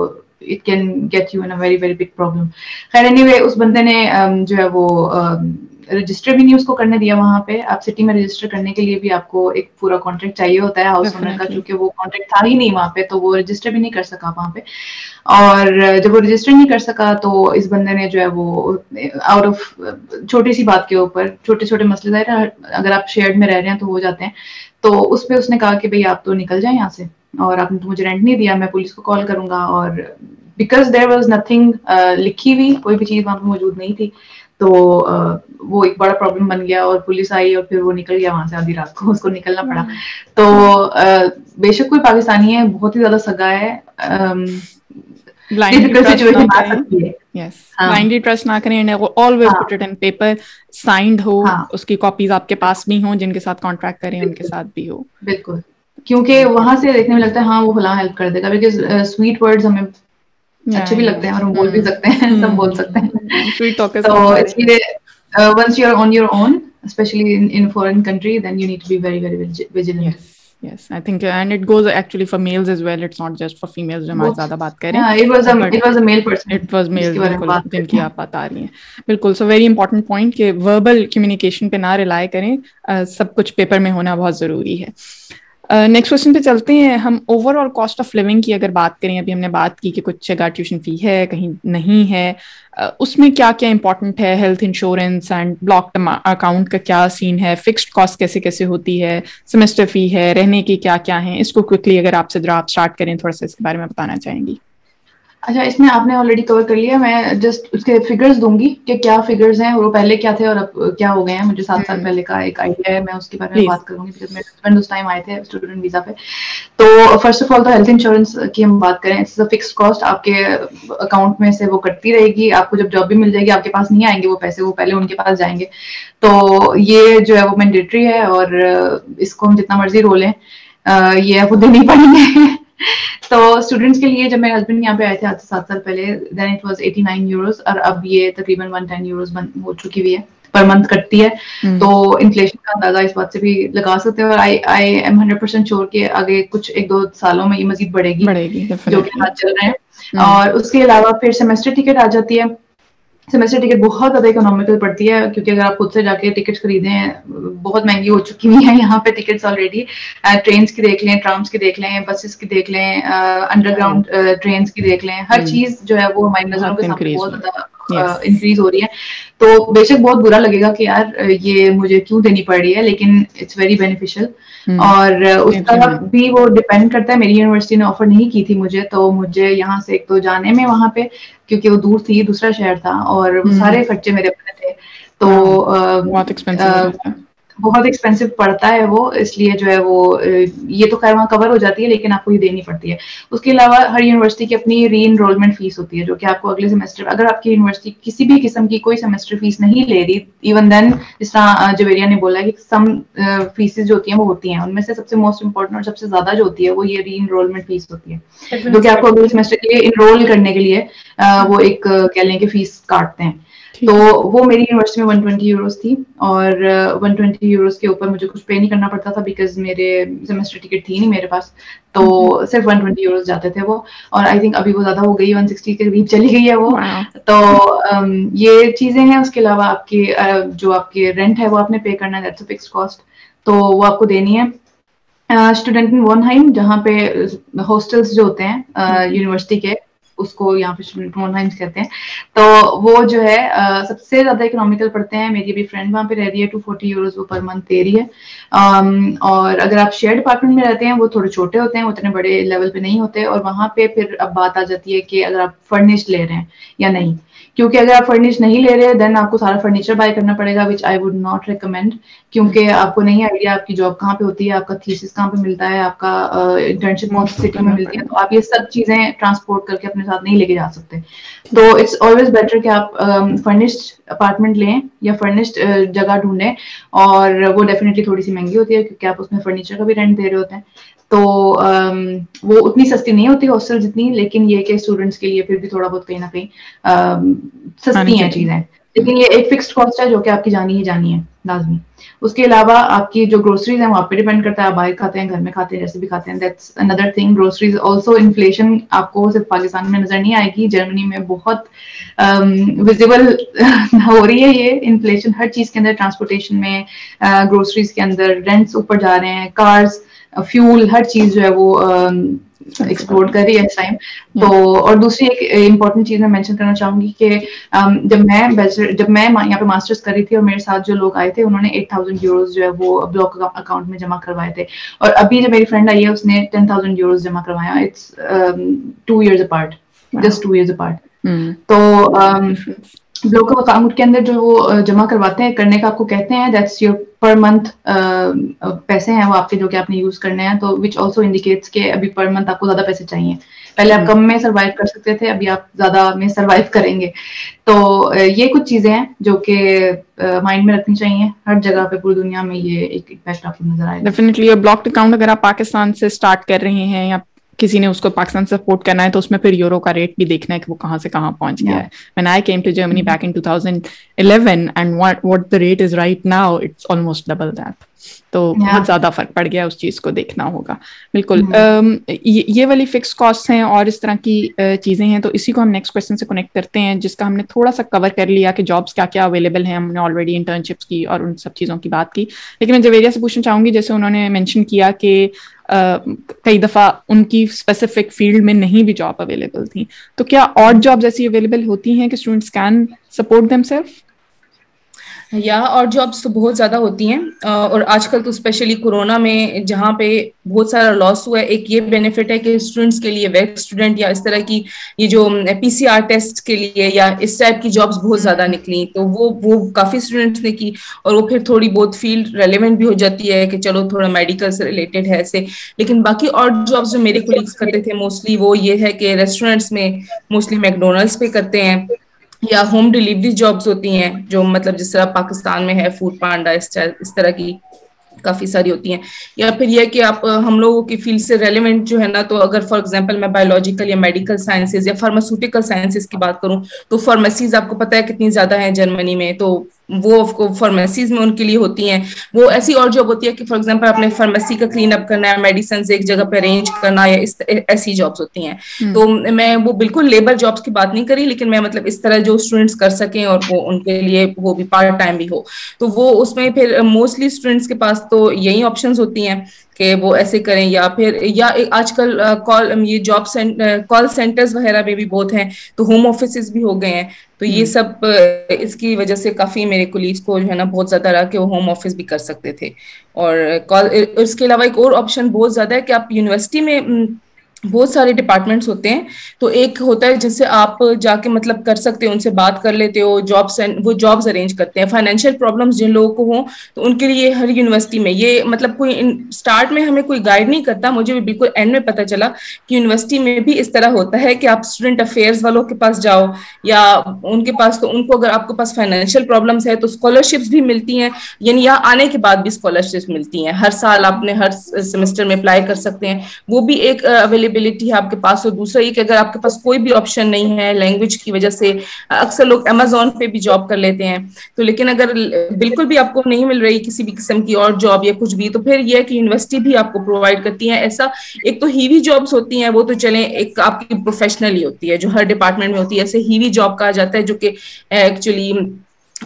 it can get you in a very very big problem. खैर एनीवे, उस बंदे ने जो है वो रजिस्टर भी नहीं उसको करने दिया वहां पे। आप सिटी में रजिस्टर करने के लिए भी आपको एक पूरा कॉन्ट्रैक्ट चाहिए होता है हाउस ओनर का, क्योंकि वो कॉन्ट्रैक्ट था ही नहीं वहां पे, तो वो रजिस्टर भी नहीं कर सका वहां पे। और जब वो रजिस्टर नहीं कर सका तो इस बंदे ने जो है वो आउट ऑफ छोटी सी बात के ऊपर, छोटे छोटे मसले, अगर आप शेयर्ड में रह रहे हैं तो हो जाते हैं, तो उस पे उसने कहा कि भाई आप तो निकल जाए यहाँ से, और आपने तो मुझे रेंट नहीं दिया, मैं पुलिस को कॉल करूंगा। और बिकॉज देयर वाज नथिंग लिखी हुई, कोई भी चीज वहां पे मौजूद नहीं थी, तो वो एक बड़ा प्रॉब्लम बन गया, और पुलिस आई और फिर वो निकल गया वहां से, आधी रात को उसको निकलना पड़ा। तो बेशक कोई पाकिस्तानी है, बहुत ही ज्यादा सगा है, ब्लाइंडली ट्रस्ट ना करें, and always put it in paper, signed हो, उसकी कॉपीज आपके पास भी हो, जिनके साथ कॉन्ट्रैक्ट करें उनके साथ भी हो। बिल्कुल, क्योंकि वहां से देखने में लगता है हाँ वो फलां हेल्प कर देगा, बिकॉज स्वीट वर्ड्स हमें अच्छे भी लगते हैं और हम बोल भी सकते हैं, सब बोल सकते हैं। Sweet talkers. तो इसलिए once you're on your own, especially in foreign country, then you need to be very very vigilant. Yes, I think, and it goes actually for males as well. It's not just for females. जो हमारे ज़्यादा बात करें. Yeah, it was a male person. It was male, बिल्कुल, जिनकी आप बता रही हैं, बिल्कुल। So very important point कि verbal communication पे ना rely करें, सब कुछ पेपर में होना बहुत ज़रूरी है। नेक्स्ट क्वेश्चन पे चलते हैं हम। ओवरऑल कॉस्ट ऑफ लिविंग की अगर बात करें, अभी हमने बात की कि कुछ जगह ट्यूशन फी है, कहीं नहीं है, उसमें क्या क्या इंपॉर्टेंट है, health insurance and block account का क्या सीन है, फिक्स्ड कॉस्ट कैसे कैसे होती है, सेमेस्टर फी है, रहने की क्या क्या है, इसको क्विकली अगर आपसे आप स्टार्ट करें, थोड़ा सा इसके बारे में बताना चाहेंगी। अच्छा, इसमें आपने ऑलरेडी कवर कर लिया, मैं जस्ट उसके फिगर्स दूंगी कि क्या फिगर्स हैं, वो पहले क्या थे और अब क्या हो गए हैं। मुझे 7 साल पहले का एक आइडिया है, मैं उसके बारे में बात करूंगी, बिकॉज मेरे हस्बैंड उस टाइम आए थे स्टूडेंट वीजा पे। तो फर्स्ट ऑफ ऑल तो हेल्थ इंश्योरेंस की हम बात करें, इट्स अ फिक्स्ड कॉस्ट, आपके अकाउंट में से वो कटती रहेगी, आपको जब जॉब भी मिल जाएगी आपके पास नहीं आएंगे वो पैसे, वो पहले उनके पास जाएंगे। तो ये जो है वो मैंडेटरी है, और इसको हम जितना मर्जी रोलें ये आपको देनी पड़ेंगे। तो स्टूडेंट्स के लिए, जब मेरे हस्बैंड यहाँ पे आए थे आज से 7 साल पहले, देन इट वाज 89 यूरोस, और अब ये तकरीबन 110 यूरोस हो चुकी हुई है, पर मंथ कटती है। तो इन्फ्लेशन का अंदाजा इस बात से भी लगा सकते हैं, और आई एम 100% श्योर कि आगे कुछ 1-2 सालों में ये मजीद बढ़ेगी जो कि हाथ चल रहे हैं। और उसके अलावा फिर सेमेस्टर टिकट आ जाती है। सेमेस्टर टिकट बहुत ज्यादा इकोनॉमिकल पड़ती है, क्योंकि अगर आप खुद से जाके टिकट्स खरीदें, बहुत महंगी हो चुकी हुई है यहाँ पे टिकट्स ऑलरेडी। ट्रेन्स की देख लें, ट्राम्स की देख लें, बसेस की देख लें, अंडरग्राउंड ट्रेन्स की देख लें, हर चीज जो है वो हमारी नजरों के सामने बहुत ज्यादा इंक्रीज हो रही है। तो बेशक बहुत बुरा लगेगा कि यार ये मुझे क्यों देनी पड़ रही है, लेकिन इट्स वेरी बेनिफिशियल। और उसका भी वो डिपेंड करता है, मेरी यूनिवर्सिटी ने ऑफर नहीं की थी मुझे, तो मुझे यहाँ से एक तो जाने में वहां पे, क्योंकि वो दूर थी, दूसरा शहर था, और वो सारे खर्चे मेरे अपने थे, तो बहुत एक्सपेंसिव बहुत एक्सपेंसिव पड़ता है वो, इसलिए जो है वो ये तो खैर वहाँ कवर हो जाती है, लेकिन आपको ये देनी पड़ती है। उसके अलावा हर यूनिवर्सिटी की अपनी री एनरोलमेंट फीस होती है, जो कि आपको अगले सेमेस्टर, अगर आपकी यूनिवर्सिटी किसी भी किस्म की कोई सेमेस्टर फीस नहीं ले रही, इवन देन जिस तरह जवेरिया ने बोला कि सम फीसेस जो होती हैं वो होती हैं, उनमें से सबसे मोस्ट इंपॉर्टेंट और सबसे ज्यादा जो होती है वो ये री एनरोलमेंट फीस होती है, जो कि आपको अगले सेमेस्टर के लिए इनरोल करने के लिए वो एक कह लें कि फीस काटते हैं। तो वो मेरी यूनिवर्सिटी में 120 यूरोस थी, और 120 यूरोस के ऊपर मुझे कुछ पे नहीं करना पड़ता था, बिकॉज मेरे सेमेस्टर टिकट थी नहीं मेरे पास, तो सिर्फ 120 यूरोस जाते थे वो। और आई थिंक अभी वो ज्यादा हो गई, 160 के करीब चली गई है वो। तो ये चीजें हैं। उसके अलावा आपकी जो आपके रेंट है वो आपने पे करना है, दैट्स अ फिक्स्ड कॉस्ट, तो वो आपको देनी है। स्टूडेंट इन वॉनहाइम, जहाँ पे हॉस्टल्स जो होते हैं यूनिवर्सिटी के, उसको यहाँ पे स्टूडेंट वॉनहाइम्स कहते हैं, तो वो जो है सबसे ज्यादा इकोनॉमिकल पड़ते हैं। मेरी भी फ्रेंड वहाँ पे रह रही है, 240 यूरोस वो पर मंथ दे रही है। और अगर आप शेयर अपार्टमेंट में रहते हैं, वो थोड़े छोटे होते हैं, उतने बड़े लेवल पे नहीं होते, और वहाँ पे फिर अब बात आ जाती है कि अगर आप फर्निश्ड ले रहे हैं या नहीं, क्योंकि अगर आप फर्निश नहीं ले रहे देन आपको सारा फर्नीचर बाय करना पड़ेगा, विच आई वुड नॉट रिकमेंड, क्योंकि आपको नहीं आइडिया आपकी जॉब कहाँ पे होती है, आपका थीसिस कहाँ पे मिलता है, आपका इंटर्नशिप कौन सी सिटी में मिलती है, तो आप ये सब चीजें ट्रांसपोर्ट करके अपने साथ नहीं लेके जा सकते। तो इट्स ऑलवेज बेटर कि आप फर्निश्ड अपार्टमेंट लें या फर्निश्ड जगह ढूंढें, और वो डेफिनेटली थोड़ी सी महंगी होती है, क्योंकि आप उसमें फर्नीचर का भी रेंट दे रहे होते हैं, तो वो उतनी सस्ती नहीं होती हॉस्टल जितनी, लेकिन ये कि स्टूडेंट्स के लिए फिर भी थोड़ा बहुत कहीं ना कहीं सस्ती हैं चीजें, लेकिन ये एक फिक्स्ड कॉस्ट है जो कि आपकी जानी ही जानी है लाजमी। उसके अलावा आपकी जो ग्रोसरीज हैं वो आप पे डिपेंड करता है, आप बाहर खाते हैं, घर में खाते हैं, जैसे भी खाते हैं, that's another thing. Groceries also, inflation आपको सिर्फ पाकिस्तान में नजर नहीं आएगी, जर्मनी में बहुत विजिबल हो रही है ये इन्फ्लेशन, हर चीज के अंदर, ट्रांसपोर्टेशन में, ग्रोसरीज के अंदर, रेंट्स ऊपर जा रहे हैं, कार्स, फ्यूल, हर चीज जो है वो एक्सप्लोर कर रही है इस टाइम। तो और दूसरी एक इम्पोर्टेंट चीज मैं मेंशन करना चाहूंगी कि जब मैं यहाँ पे मास्टर्स कर रही थी और मेरे साथ जो लोग आए थे उन्होंने 8000 यूरोस जो है वो ब्लॉक अकाउंट में जमा करवाए थे, और अभी जो मेरी फ्रेंड आई है उसने 10,000 यूरोस जमा करवाया। It's 2 years apart, just 2 years apart. तो ब्लॉक अकाउंट के अंदर जो वो जमा करवाते हैं, करने का आपको कहते हैं, दैट्स योर पर मंथ पैसे हैं वो आपके जो कि आपने यूज करने हैं, तो विच ऑल्सो इंडिकेट्स के अभी पर मंथ आपको ज्यादा पैसे चाहिए। पहले आप कम में सर्वाइव कर सकते थे, अभी आप ज्यादा में सर्वाइव करेंगे। तो ये कुछ चीजें हैं जो कि माइंड में रखनी चाहिए, हर जगह पे पूरी दुनिया में ये एक इम्पैक्ट आपको नजर आएगा। डेफिनेटली ब्लॉक्ड अकाउंट अगर आप पाकिस्तान से स्टार्ट कर रहे हैं या किसी ने उसको पाकिस्तान से सपोर्ट करना है, तो उसमें फिर यूरो का रेट भी देखना है कि वो कहाँ से कहाँ पहुंच गया है। When I came to Germany back in 2011 and what the rate is right now, it's almost double that. तो बहुत ज्यादा फर्क पड़ गया, उस चीज को देखना होगा। बिल्कुल ये वाली फिक्स कॉस्ट हैं और इस तरह की चीजें हैं, तो इसी को हम नेक्स्ट क्वेश्चन से कनेक्ट करते हैं, जिसका हमने थोड़ा सा कवर कर लिया कि जॉब्स क्या क्या अवेलेबल हैं, हमने ऑलरेडी इंटर्नशिप्स की और उन सब चीजों की बात की। लेकिन मैं जवेरिया से पूछना चाहूंगी, जैसे उन्होंने मेंशन किया कि कई दफा उनकी स्पेसिफिक फील्ड में नहीं भी जॉब अवेलेबल थी, तो क्या और जॉब्स ऐसी अवेलेबल होती हैं कि स्टूडेंट्स कैन सपोर्ट देमसेल्फ? या और जॉब्स तो बहुत ज्यादा होती हैं, और आजकल तो स्पेशली कोरोना में जहाँ पे बहुत सारा लॉस हुआ है, एक ये बेनिफिट है कि स्टूडेंट्स के लिए, वेब स्टूडेंट या इस तरह की ये जो पीसीआर टेस्ट के लिए या इस टाइप की जॉब्स बहुत ज्यादा निकली, तो वो काफी स्टूडेंट्स ने की, और वो फिर थोड़ी बहुत फील्ड रेलेवेंट भी हो जाती है कि चलो थोड़ा मेडिकल से रिलेटेड है ऐसे। लेकिन बाकी और जॉब्स जो मेरे कोलीग्स करते थे मोस्टली वो ये है कि रेस्टोरेंट्स में मोस्टली मैकडोनल्ड्स पे करते हैं, या होम डिलीवरी जॉब्स होती हैं, जो मतलब जिस तरह पाकिस्तान में है फूड पांडा, इस तरह की काफी सारी होती हैं। या फिर यह कि आप हम लोगों की फील्ड से रेलेवेंट जो है ना, तो अगर फॉर एग्जांपल मैं बायोलॉजिकल या मेडिकल साइंसेज या फार्मास्यूटिकल साइंसेज की बात करूं, तो फार्मेसीज आपको पता है कितनी ज्यादा है जर्मनी में, तो वो फार्मेसीज में उनके लिए होती हैं। वो ऐसी और जॉब होती है कि फॉर एग्जांपल अपने फार्मेसी का क्लीन अप करना है, मेडिसिन एक जगह पे अरेंज करना, या ऐसी जॉब्स होती हैं। तो मैं वो बिल्कुल लेबर जॉब्स की बात नहीं करी, लेकिन मैं मतलब इस तरह जो स्टूडेंट्स कर सकें और वो उनके लिए वो भी पार्ट टाइम भी हो, तो वो उसमें फिर मोस्टली स्टूडेंट्स के पास तो यही ऑप्शंस होती हैं कि वो ऐसे करें, या फिर या आजकल ये जॉब कॉल सेंटर्स वगैरह में भी बहुत हैं, तो होम ऑफिसेज भी हो गए हैं। तो ये सब इसकी वजह से काफी मेरे कोलीग्स को जो है ना बहुत ज्यादा रहा कि वो होम ऑफिस भी कर सकते थे। और इसके अलावा एक और ऑप्शन बहुत ज्यादा है कि आप यूनिवर्सिटी में बहुत सारे डिपार्टमेंट्स होते हैं। तो एक होता है जैसे आप जाके मतलब कर सकते हो, उनसे बात कर लेते हो, वो जॉब्स अरेंज करते हैं। फाइनेंशियल प्रॉब्लम्स जिन लोगों को हो तो उनके लिए हर यूनिवर्सिटी में ये मतलब कोई स्टार्ट में हमें कोई गाइड नहीं करता, मुझे भी बिल्कुल एंड में पता चला कि यूनिवर्सिटी में भी इस तरह होता है कि आप स्टूडेंट अफेयर्स वालों के पास जाओ या उनके पास, तो उनको अगर आपके पास फाइनेंशियल प्रॉब्लम्स है तो स्कॉलरशिप्स भी मिलती हैं, यानी यहाँ आने के बाद भी स्कॉलरशिप्स मिलती हैं, हर साल आपने हर सेमेस्टर में अप्लाई कर सकते हैं, वो भी एक अवेलेबिलिटी है आपके पास। और दूसरा ये कि अगर आपके पास कोई भी ऑप्शन नहीं है लैंग्वेज की वजह से, अक्सर लोग अमेजोन पे भी जॉब कर लेते हैं, तो लेकिन अगर बिल्कुल भी आपको नहीं मिल रही किसी भी किस्म की और जॉब या कुछ भी, तो फिर यह है कि यूनिवर्सिटी भी आपको प्रोवाइड करती है। ऐसा एक तो हीवी जॉब्स होती हैं, वो तो चले एक आपकी प्रोफेशनल ही होती है जो हर डिपार्टमेंट में होती है, ऐसे हीवी जॉब कहा जाता है जो कि एक्चुअली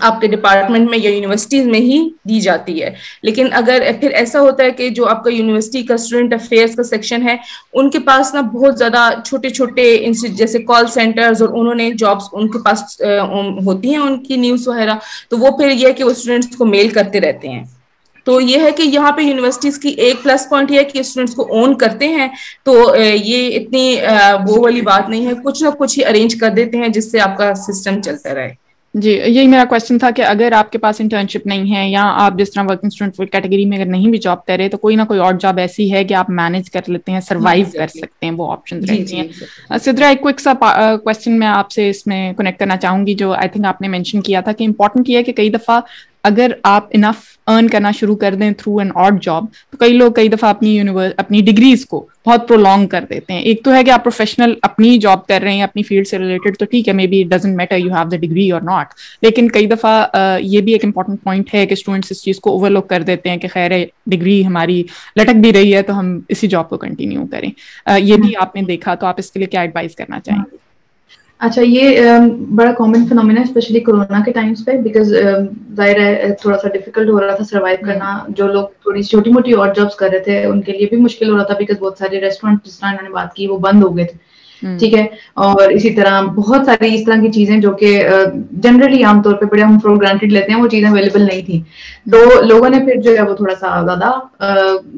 आपके डिपार्टमेंट में या यूनिवर्सिटीज में ही दी जाती है। लेकिन अगर फिर ऐसा होता है कि जो आपका यूनिवर्सिटी का स्टूडेंट अफेयर्स का सेक्शन है, उनके पास ना बहुत ज्यादा छोटे छोटे इंस्टीट्यूट जैसे कॉल सेंटर्स और उन्होंने जॉब्स उनके पास होती हैं उनकी न्यूज वगैरह, तो वो फिर ये है कि वो स्टूडेंट्स को मेल करते रहते हैं। तो ये है कि यहाँ पे यूनिवर्सिटीज की एक प्लस पॉइंट ये है कि स्टूडेंट्स को ओन करते हैं, तो ये इतनी वो वाली बात नहीं है, कुछ ना कुछ ही अरेंज कर देते हैं जिससे आपका सिस्टम चलता रहे। जी, यही मेरा क्वेश्चन था कि अगर आपके पास इंटर्नशिप नहीं है या आप जिस तरह वर्किंग स्टूडेंट कैटेगरी में अगर नहीं भी जॉब कर रहे तो कोई ना कोई और जॉब ऐसी है कि आप मैनेज कर लेते हैं, सरवाइव कर सकते हैं, वो ऑप्शन रहती हैं। सिद्रा, एक क्विक सा क्वेश्चन मैं आपसे इसमें कनेक्ट करना चाहूंगी जो आई थिंक आपने मेंशन किया था कि इंपॉर्टेंट ये है कि कई दफा अगर आप इनफ अर्न करना शुरू कर दें थ्रू एन ऑड जॉब, तो कई लोग कई दफा अपनी डिग्रीज को बहुत प्रोलॉन्ग कर देते हैं। एक तो है कि आप प्रोफेशनल अपनी जॉब कर रहे हैं अपनी फील्ड से रिलेटेड, तो ठीक है, may be it doesn't matter you have the degree और नॉट, लेकिन कई दफा ये भी एक इंपॉर्टेंट पॉइंट है कि स्टूडेंट्स इस चीज को ओवरलुक कर देते हैं कि खैर डिग्री हमारी लटक भी रही है तो हम इसी जॉब को कंटिन्यू करें। ये भी आपने देखा, तो आप इसके लिए क्या एडवाइस करना चाहेंगे? अच्छा, ये बड़ा कॉमन फिनोमेना है स्पेशली कोरोना के टाइम्स पे, बिकॉज जाहिर है थोड़ा सा डिफिकल्ट हो रहा था सरवाइव करना। जो लोग थोड़ी छोटी मोटी और जॉब्स कर रहे थे उनके लिए भी मुश्किल हो रहा था, बिकॉज बहुत सारे रेस्टोरेंट जिस तरह इन्होंने बात की वो बंद हो गए थे। ठीक है, और इसी तरह बहुत सारी इस तरह की चीजें जो कि जनरली आमतौर पे बड़े हम फॉर ग्रांटेड लेते हैं, वो चीजें अवेलेबल नहीं थी, तो लोगों ने फिर जो है वो थोड़ा सा ज्यादा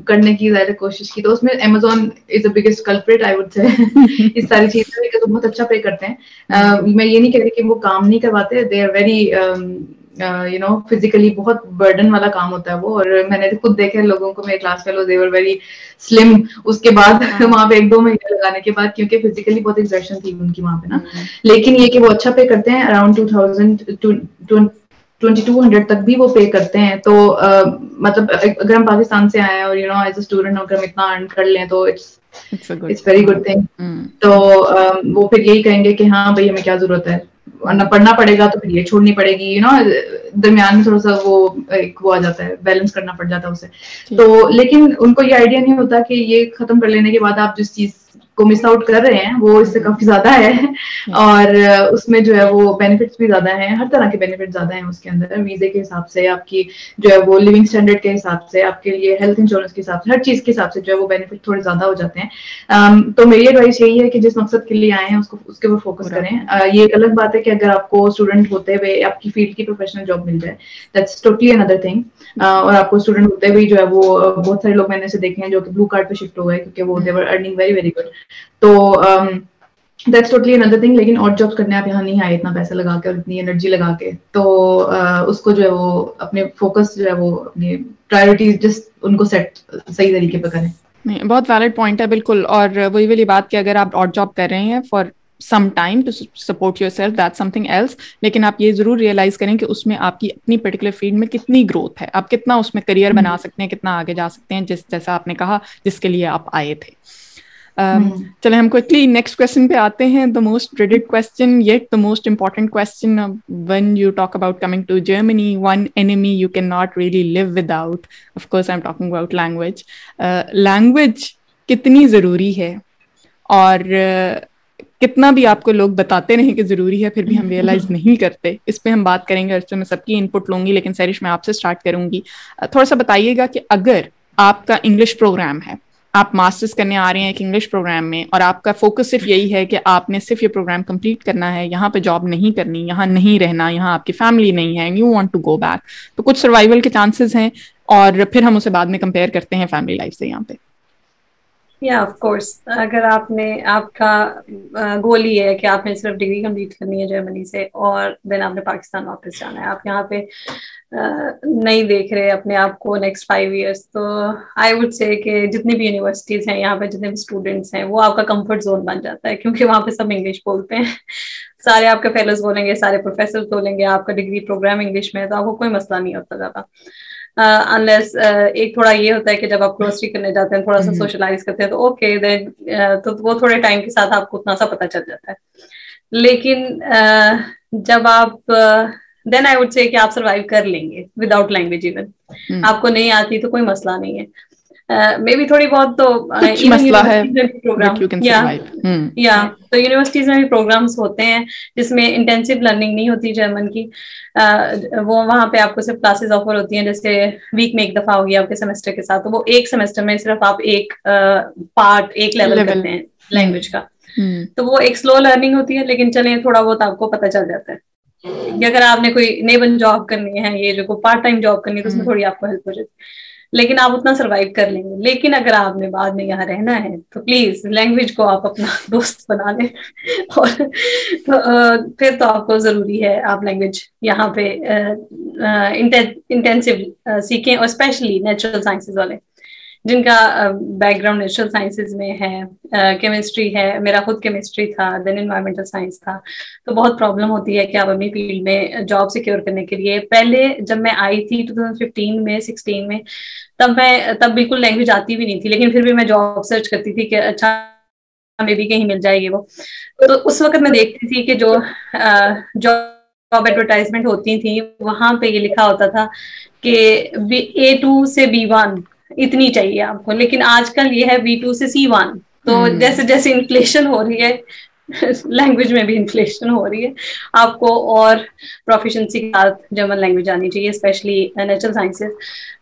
करने की ज्यादा कोशिश की। तो उसमें Amazon is the biggest culprit I would say इस सारी चीजें, बिकॉज वो बहुत अच्छा पे करते हैं। मैं ये नहीं कह रही कि वो काम नहीं करवाते, they are very you know physically बहुत बर्डन वाला काम होता है वो, और मैंने खुद देखे लोगों को, मेरे class fellows they were very slim उसके बाद वहां पे 1-2 महीने लगाने के बाद, क्योंकि फिजिकली बहुत एक्सर्शन थी उनकी वहां पे ना। लेकिन ये कि वो अच्छा पे करते हैं, अराउंड 2200 तक भी वो पे करते हैं। तो मतलब अगर हम पाकिस्तान से आए और you know as a student अगर हम इतना अर्न कर लें तो इट्स वेरी गुड थिंग। तो वो फिर यही कहेंगे कि हाँ भाई हमें क्या जरूरत है, वरना पढ़ना पड़ेगा तो फिर ये छोड़नी पड़ेगी, यू नो दरमियान में थोड़ा सा वो आ जाता है, बैलेंस करना पड़ जाता है उसे। तो लेकिन उनको ये आइडिया नहीं होता कि ये खत्म कर लेने के बाद आप जिस चीज को मिस आउट कर रहे हैं वो इससे काफी ज्यादा है, और उसमें जो है वो बेनिफिट्स भी ज्यादा हैं, हर तरह के बेनिफिट ज्यादा हैं उसके अंदर, वीजे के हिसाब से, आपकी जो है वो लिविंग स्टैंडर्ड के हिसाब से, आपके लिए हेल्थ इंश्योरेंस के हिसाब से, हर चीज के हिसाब से जो है वो बेनिफिट थोड़े ज्यादा हो जाते हैं। तो मेरी एडवाइस यही है कि जिस मकसद के लिए आए हैं उसके ऊपर फोकस करें। ये एक अलग बात है कि अगर आपको स्टूडेंट होते हुए आपकी फील्ड की प्रोफेशनल जॉब मिल जाए, दैट्स टोटली अनदर थिंग। और आपको स्टूडेंट होते हुए जो है वो बहुत सारे लोग मैंने ऐसे देखे हैं जो कि ब्लू कार्ड पे शिफ्ट हो गए क्योंकि वो they were earning very very good. तो दैट्स टोटली अनदर थिंग। लेकिन और जॉब्स करने आप यहाँ नहीं आए इतना पैसा लगा के और इतनी एनर्जी लगा के, तो उसको जो है वो अपने फोकस जो है वो अपनी प्रायोरिटीज जस्ट उनको सेट सही तरीके पे करें। नहीं, बहुत वैलिड पॉइंट है बिल्कुल। और वही वाली बात कि अगर आप और जॉब कर रहे हैं for some time to support yourself, that's something else, लेकिन आप ये जरूर रियलाइज करें कि उसमें आपकी अपनी पर्टिकुलर फील्ड में कितनी ग्रोथ है, आप कितना उसमें करियर बना सकते हैं, कितना आगे जा सकते हैं, जैसा आपने कहा जिसके लिए आप आए थे। चले हम क्विकली नेक्स्ट क्वेश्चन पे आते हैं, the most dreaded question yet the most important question when you talk about coming to Germany, one enemy you cannot really live without, of course I'm talking about language. Language कितनी जरूरी है, और कितना भी आपको लोग बताते रहे कि जरूरी है फिर भी हम रियलाइज नहीं करते। इस पे हम बात करेंगे और इसमें मैं सबकी इनपुट लूंगी, लेकिन सरिश मैं आपसे स्टार्ट करूंगी। थोड़ा सा बताइएगा कि अगर आपका इंग्लिश प्रोग्राम है, आप मास्टर्स करने आ रहे हैं एक इंग्लिश प्रोग्राम में, और आपका फोकस सिर्फ यही है कि आपने सिर्फ ये प्रोग्राम कंप्लीट करना है, यहाँ पे जॉब नहीं करनी, यहाँ नहीं रहना, यहाँ आपकी फैमिली नहीं है, you want to go back, तो कुछ सर्वाइवल के चांसेस हैं, और फिर हम उसे बाद में कंपेयर करते हैं फैमिली लाइफ से यहाँ पे। या ऑफ कोर्स, अगर आपका गोल ही है कि आपने सिर्फ डिग्री कंप्लीट करनी है जर्मनी से और देन आपने पाकिस्तान वापस जाना है, आप यहाँ पे नहीं देख रहे अपने आप को नेक्स्ट 5 years, तो आई वुड से कि जितनी भी यूनिवर्सिटीज हैं यहाँ पे, जितने भी स्टूडेंट्स हैं, वो आपका कंफर्ट जोन बन जाता है, क्योंकि वहाँ पे सब इंग्लिश बोलते हैं। सारे आपके फेलोज बोलेंगे, सारे प्रोफेसर बोलेंगे, आपका डिग्री प्रोग्राम इंग्लिश में है, तो आपको कोई मसला नहीं होता ज्यादा। अनलेस एक थोड़ा ये होता है कि जब आप ग्रोसरी करने जाते हैं, थोड़ा सा सोशलाइज करते हैं, तो ओके देन तो वो थोड़े टाइम के साथ आपको उतना सा पता चल जाता है। लेकिन जब आप देन आई वुड से कि आप सर्वाइव कर लेंगे विदाउट लैंग्वेज इवन। आपको नहीं आती तो कोई मसला नहीं है, मे बी थोड़ी बहुत तो प्रोग्राम या तो यूनिवर्सिटीज में भी प्रोग्राम्स होते हैं जिसमें इंटेंसिव लर्निंग नहीं होती जर्मन की। वो वहाँ पे आपको सिर्फ क्लासेस ऑफर होती हैं, जैसे वीक में एक दफा होगी आपके सेमेस्टर के साथ, तो वो एक सेमेस्टर में सिर्फ आप एक पार्ट एक लेवल करते हैं लैंग्वेज का, तो वो एक स्लो लर्निंग होती है, लेकिन चलें थोड़ा बहुत आपको पता चल जाता है कि अगर आपने कोई नेबल जॉब करनी है, ये जो पार्ट टाइम जॉब करनी है, तो उसमें थोड़ी आपको हेल्प हो जाती है, लेकिन आप उतना सरवाइव कर लेंगे। लेकिन अगर आपने बाद में यहाँ रहना है तो प्लीज लैंग्वेज को आप अपना दोस्त बना लें और फिर तो आपको जरूरी है आप लैंग्वेज यहाँ पे इंटेंसिव सीखें, और स्पेशली नेचुरल साइंसेज वाले जिनका बैकग्राउंड नेचुरल साइंसेज में है, केमिस्ट्री है, मेरा खुद केमिस्ट्री था, देन एनवायरमेंटल साइंस था, तो बहुत प्रॉब्लम होती है कि आप अपनी फील्ड में जॉब सिक्योर करने के लिए। पहले जब मैं आई थी 2015 में 16 में, तब बिल्कुल लैंग्वेज आती भी नहीं थी, लेकिन फिर भी मैं जॉब सर्च करती थी कि अच्छा मे भी कहीं मिल जाएगी वो। तो उस वक्त मैं देखती थी कि जो जॉब एडवर्टाइजमेंट होती थी वहां पे ये लिखा होता था कि A2 से B1 इतनी चाहिए आपको, लेकिन आजकल ये है B2 से C1। तो जैसे जैसे इन्फ्लेशन हो रही है लैंग्वेज में भी इन्फ्लेशन हो रही है, आपको और प्रोफिशिएंसी के साथ जर्मन लैंग्वेज आनी चाहिए, specially natural sciences.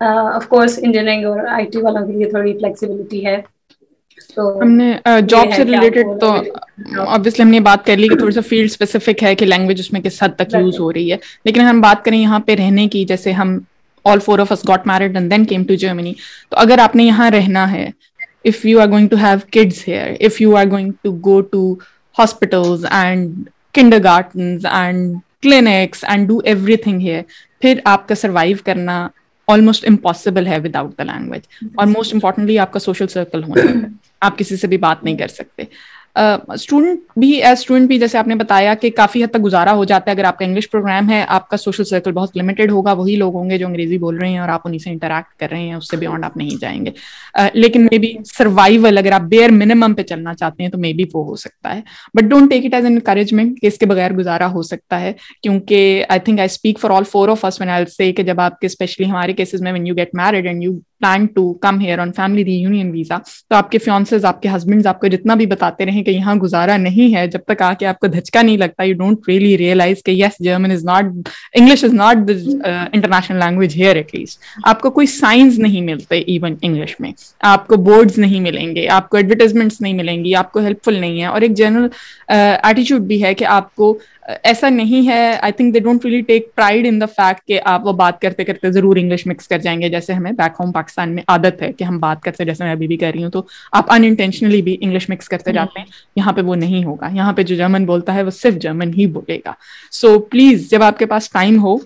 Of course engineering और IT वालों के लिए थोड़ी फ्लेक्सिबिलिटी है। तो हमने जॉब से रिलेटेड तो ऑब्वियसली हमने बात कर ली कि थोड़ा सा फील्ड स्पेसिफिक है कि लैंग्वेज उसमें किस हद तक यूज हो रही है, लेकिन हम बात करें यहाँ पे रहने की, जैसे हम all 4 of us got married and then came to Germany, तो अगर आपने यहाँ रहना है, if you are going to have kids here, if you are going to go to hospitals and kindergartens and clinics and do everything here, फिर आपका survive करना almost impossible है without the language। और most importantly आपका social circle होना है, आप किसी से भी बात नहीं कर सकते। स्टूडेंट भी जैसे आपने बताया कि काफी हद तक गुजारा हो जाता है। अगर आपका इंग्लिश प्रोग्राम है, आपका सोशल सर्कल बहुत लिमिटेड होगा, वही लोग होंगे जो अंग्रेजी बोल रहे हैं और आप उन्हीं से इंटरैक्ट कर रहे हैं, उससे बियॉन्ड आप नहीं जाएंगे। लेकिन मे बी सर्वाइवल, अगर आप बेयर मिनिमम पे चलना चाहते हैं तो मे बी वो हो सकता है, but don't take it as an encouragement कि इसके बगैर गुजारा हो सकता है, क्योंकि I think I speak for all 4 of us when I'll say कि जब आपके स्पेशली हमारे केसेस में when you get married and you plan to come here on family reunion visa, तो आपके फियांसेस, आपके हस्बैंड्स आपको जितना भी बताते रहे कि यहाँ गुजारा नहीं है, जब तक आके आपको धचका नहीं लगता, you don't really realize कि yes, German is not, English is not the international language here at least। आपको कोई साइंस नहीं मिलते इवन इंग्लिश में, आपको बोर्ड्स नहीं मिलेंगे, आपको एडवर्टाइजमेंट्स नहीं मिलेंगी, आपको हेल्पफुल नहीं है, और एक जनरल एटीट्यूड भी है कि आपको ऐसा नहीं है। I think they don't really take pride in the fact कि आप वो बात करते करते जरूर इंग्लिश मिक्स कर जाएंगे, जैसे हमें बैक होम पाकिस्तान में आदत है कि हम बात करते, जैसे मैं अभी भी कर रही हूँ, तो आप अनइंटेंशनली भी इंग्लिश मिक्स करते जाते हैं। यहाँ पे वो नहीं होगा, यहाँ पे जो जर्मन बोलता है वो सिर्फ जर्मन ही बोलेगा। सो प्लीज जब आपके पास टाइम हो,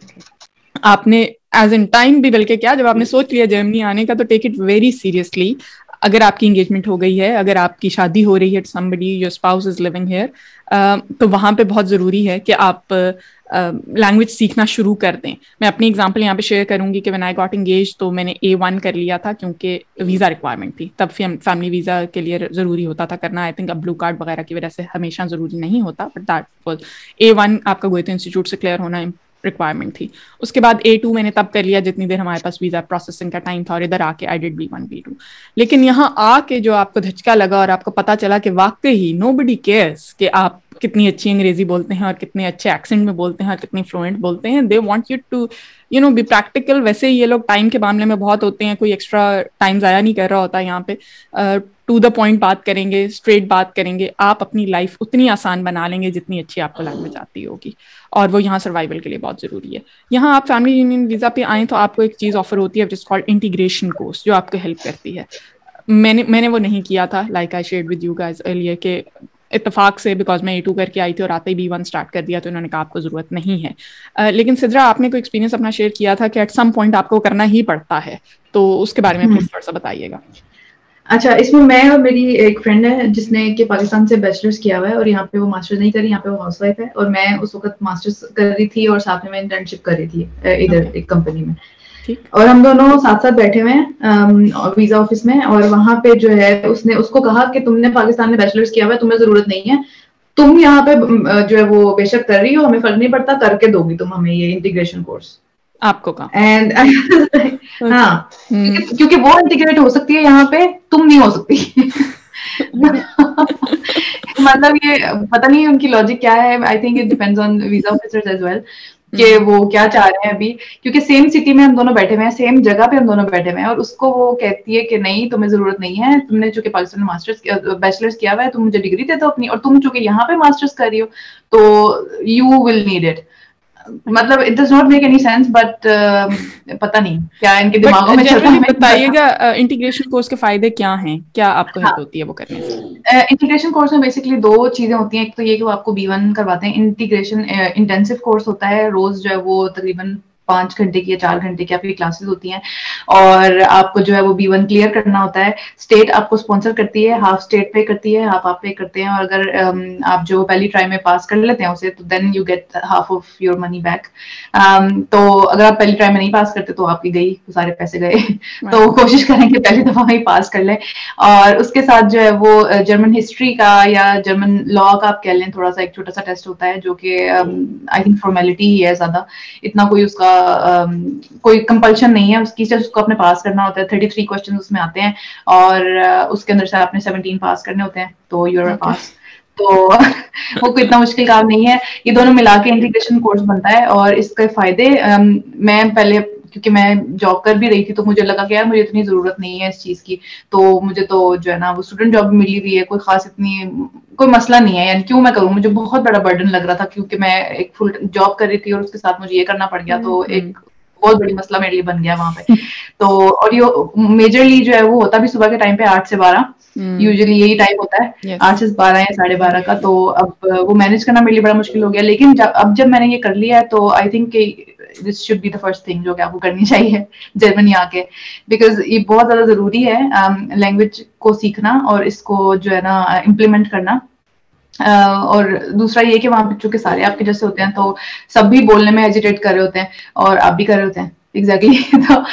आपने एज इन टाइम भी बल्कि क्या, जब आपने सोच लिया जर्मनी आने का, तो टेक इट वेरी सीरियसली। अगर आपकी एंगेजमेंट हो गई है, अगर आपकी शादी हो रही है, somebody your spouse is living here, तो वहाँ पे बहुत ज़रूरी है कि आप लैंग्वेज सीखना शुरू कर दें। मैं अपनी एग्जांपल यहाँ पे शेयर करूँगी कि व्हेन आई गॉट एंगेज तो मैंने A1 कर लिया था, क्योंकि वीज़ा रिक्वायरमेंट थी, तब फैमिली वीज़ा के लिए ज़रूरी होता था करना। आई थिंक अब ब्लू कार्ड वगैरह की वजह से हमेशा ज़रूरी नहीं होता, बट दैट वाज A1 आपका गोएथे इंस्टीट्यूट से क्लियर होना रिक्वायरमेंट थी। उसके बाद A2 मैंने तब कर लिया जितनी देर हमारे पास वीजा प्रोसेसिंग का टाइम था, और इधर आके आई डिड B1 B2। लेकिन यहाँ आके जो आपको धचका लगा और आपको पता चला कि वाकई नोबडी केयर्स कि आप कितनी अच्छी अंग्रेजी बोलते हैं और कितने अच्छे एक्सेंट में बोलते हैं और कितनी फ्लुएंट बोलते हैं, they want you to be practical. वैसे ये लोग टाइम के मामले में बहुत होते हैं, कोई एक्स्ट्रा टाइम ज़ाया नहीं कर रहा होता यहाँ पे, टू द पॉइंट बात करेंगे, स्ट्रेट बात करेंगे, आप अपनी लाइफ उतनी आसान बना लेंगे जितनी अच्छी आपको लैंग्वेज आती होगी, और वो यहाँ सर्वाइवल के लिए बहुत ज़रूरी है। यहाँ आप फैमिली यूनियन वीज़ा पे आएँ तो आपको एक चीज़ ऑफर होती है जिस कॉल्ड इंटीग्रेशन कोर्स, जो आपको हेल्प करती है। मैंने वो नहीं किया था, like I shared with you guys earlier, के इत्तेफाक से बिकॉज मैं A2 करके आई थी और आते ही B1 स्टार्ट कर दिया, तो इन्होंने कहा आपको जरूरत नहीं है। लेकिन सिद्रा, आपने कोई एक्सपीरियंस अपना शेयर किया था कि एट सम पॉइंट आपको करना ही पड़ता है, तो उसके बारे में प्लीज थोड़ा सा बताइएगा। अच्छा, इसमें मैं और मेरी एक फ्रेंड है जिसने कि पाकिस्तान से बैचलर्स किया हुआ है और यहाँ पे वो मास्टर्स नहीं करी, यहाँ पे वो हाउसवाइफ है, और मैं उस वक्त मास्टर्स कर रही थी और साथ में मैं इंटर्नशिप कर रही थी इधर एक कंपनी में। और हम दोनों साथ साथ बैठे हुए हैं वीजा ऑफिस में, और वहां पे जो है उसने उसको कहा कि तुमने पाकिस्तान में बैचलर्स किया हुआ है, तुम्हें जरूरत नहीं है, तुम यहाँ पे जो है वो बेशक कर रही हो, हमें फर्क नहीं पड़ता, करके दोगी तुम हमें ये इंटीग्रेशन कोर्स आपको कहा। एंड हाँ, क्योंकि वो इंटीग्रेट हो सकती है यहाँ पे, तुम नहीं हो सकती। मतलब ये पता नहीं उनकी लॉजिक क्या है। I think it depends on visa officers as well कि वो क्या चाह रहे हैं अभी, क्योंकि सेम सिटी में हम दोनों बैठे हुए हैं, सेम जगह पे हम दोनों बैठे हुए हैं, और उसको वो कहती है कि नहीं तुम्हें जरूरत नहीं है, तुमने चूंकि पाकिस्तान में मास्टर्स बैचलर्स किया हुआ है, तुम मुझे डिग्री दे दो अपनी, और तुम चूंकि यहाँ पे मास्टर्स कर रही हो तो यू विल नीड इट। मतलब it does not make any sense, but पता नहीं क्या इनके दिमागों में चलता है। बताइएगा इंटीग्रेशन कोर्स के फायदे क्या हैं, क्या आपको हेल्प होती है वो करने से? इंटीग्रेशन कोर्स में बेसिकली दो चीजें होती हैं। एक तो ये कि वो आपको B1 करवाते हैं, इंटीग्रेशन इंटेंसिव कोर्स होता है, रोज जो है वो तकरीबन 5 घंटे की या 4 घंटे की आपकी क्लासेस होती हैं, और आपको जो है वो B1 क्लियर करना होता है। स्टेट आपको स्पॉन्सर करती है, हाफ स्टेट पे करती है, हाफ आप पे करते हैं, और अगर आप जो पहली ट्राई में पास कर लेते हैं उसे, तो then you get half of your money back. तो अगर आप पहली ट्राई में नहीं पास करते तो आपकी गई, सारे पैसे गए। तो कोशिश करें कि पहली दफा ही पास कर लें। और उसके साथ जो है वो जर्मन हिस्ट्री का या जर्मन लॉ का आप कह लें, थोड़ा सा एक छोटा सा टेस्ट होता है, जो कि आई थिंक फॉर्मेलिटी ही है, ज्यादा इतना कोई उसका कोई कंपल्शन नहीं है उसकी, जस्ट उसको अपने पास करना होता है। 33 क्वेश्चन उसमें आते हैं, और उसके अंदर से आपने 17 पास करने होते हैं, तो यूर पास। तो वो कोई इतना मुश्किल काम नहीं है। ये दोनों मिला के इंटीग्रेशन कोर्स बनता है, और इसके फायदे मैं पहले, क्योंकि मैं जॉब कर भी रही थी, तो मुझे लगा कि यार मुझे इतनी जरूरत नहीं है इस चीज की, तो मुझे तो जो है ना वो स्टूडेंट जॉब मिली हुई है, कोई खास इतनी कोई मसला नहीं है, यानी क्यों मैं करूँ। मुझे बहुत बड़ा बर्डन लग रहा था, क्योंकि मैं एक फुल जॉब कर रही थी और उसके साथ मुझे ये करना पड़ गया, तो एक बहुत बड़ी मसला मेरे लिए बन गया वहां पे। तो और ये मेजरली जो है वो होता भी सुबह के टाइम पे 8 से 12, यूजुअली यही टाइम होता है, 8 से 12 या 12:30 का। तो अब वो मैनेज करना मेरे लिए बड़ा मुश्किल हो गया, लेकिन अब जब मैंने ये कर लिया है, तो I think this should be the first thing जो कि आपको करनी चाहिए जर्मनी आके, बिकॉज ये बहुत ज्यादा जरूरी है लैंग्वेज को सीखना और इसको जो है ना इम्प्लीमेंट करना। और दूसरा ये कि वहां पे चूंकि सारे आपके जैसे होते हैं, तो सब भी बोलने में हेजिटेट कर रहे होते हैं, और आप भी कर रहे होते हैं एग्जैक्टली। तो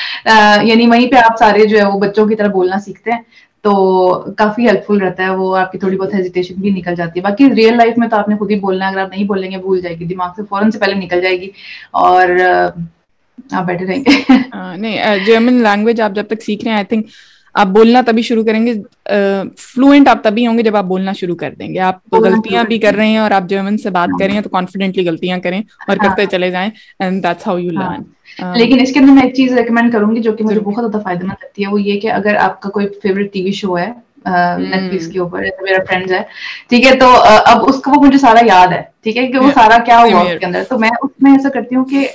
यानी वहीं पे आप सारे जो है वो बच्चों की तरह बोलना सीखते हैं, तो काफी हेल्पफुल रहता है वो, आपकी थोड़ी बहुत हेजिटेशन भी निकल जाती है। बाकी रियल लाइफ में तो आपने खुद ही बोलना है, अगर आप नहीं बोलेंगे भूल जाएगी, दिमाग से फौरन से पहले निकल जाएगी, और आप बैठे रहेंगे। नहीं, जर्मन लैंग्वेज आप जब तक सीख रहे हैं, आई थिंक आप बोलना तभी शुरू करेंगे, फ्लुएंट आप तभी होंगे जब आप बोलना शुरू कर देंगे। आप गलतियां भी कर रहे हैं और आप जर्मन से बात कर रहे हैं, तो कॉन्फिडेंटली गलतियां करें और करते चले जाएं, and that's how you learn. लेकिन इसके अंदर मैं एक चीज रेकमेंड करूंगी जो कि मुझे बहुत ज्यादा फायदेमंद लगती है, वो ये कि अगर आपका कोई फेवरेट टीवी शो है नेटफ्लिक्स के ऊपर, जैसे मेरा फ्रेंड्स है, ठीक है, तो अब उसको वो मुझे सारा याद है, ठीक है, कि वो सारा क्या हुआ उसके अंदर, तो मैं उसमें ऐसा करती हूँ कि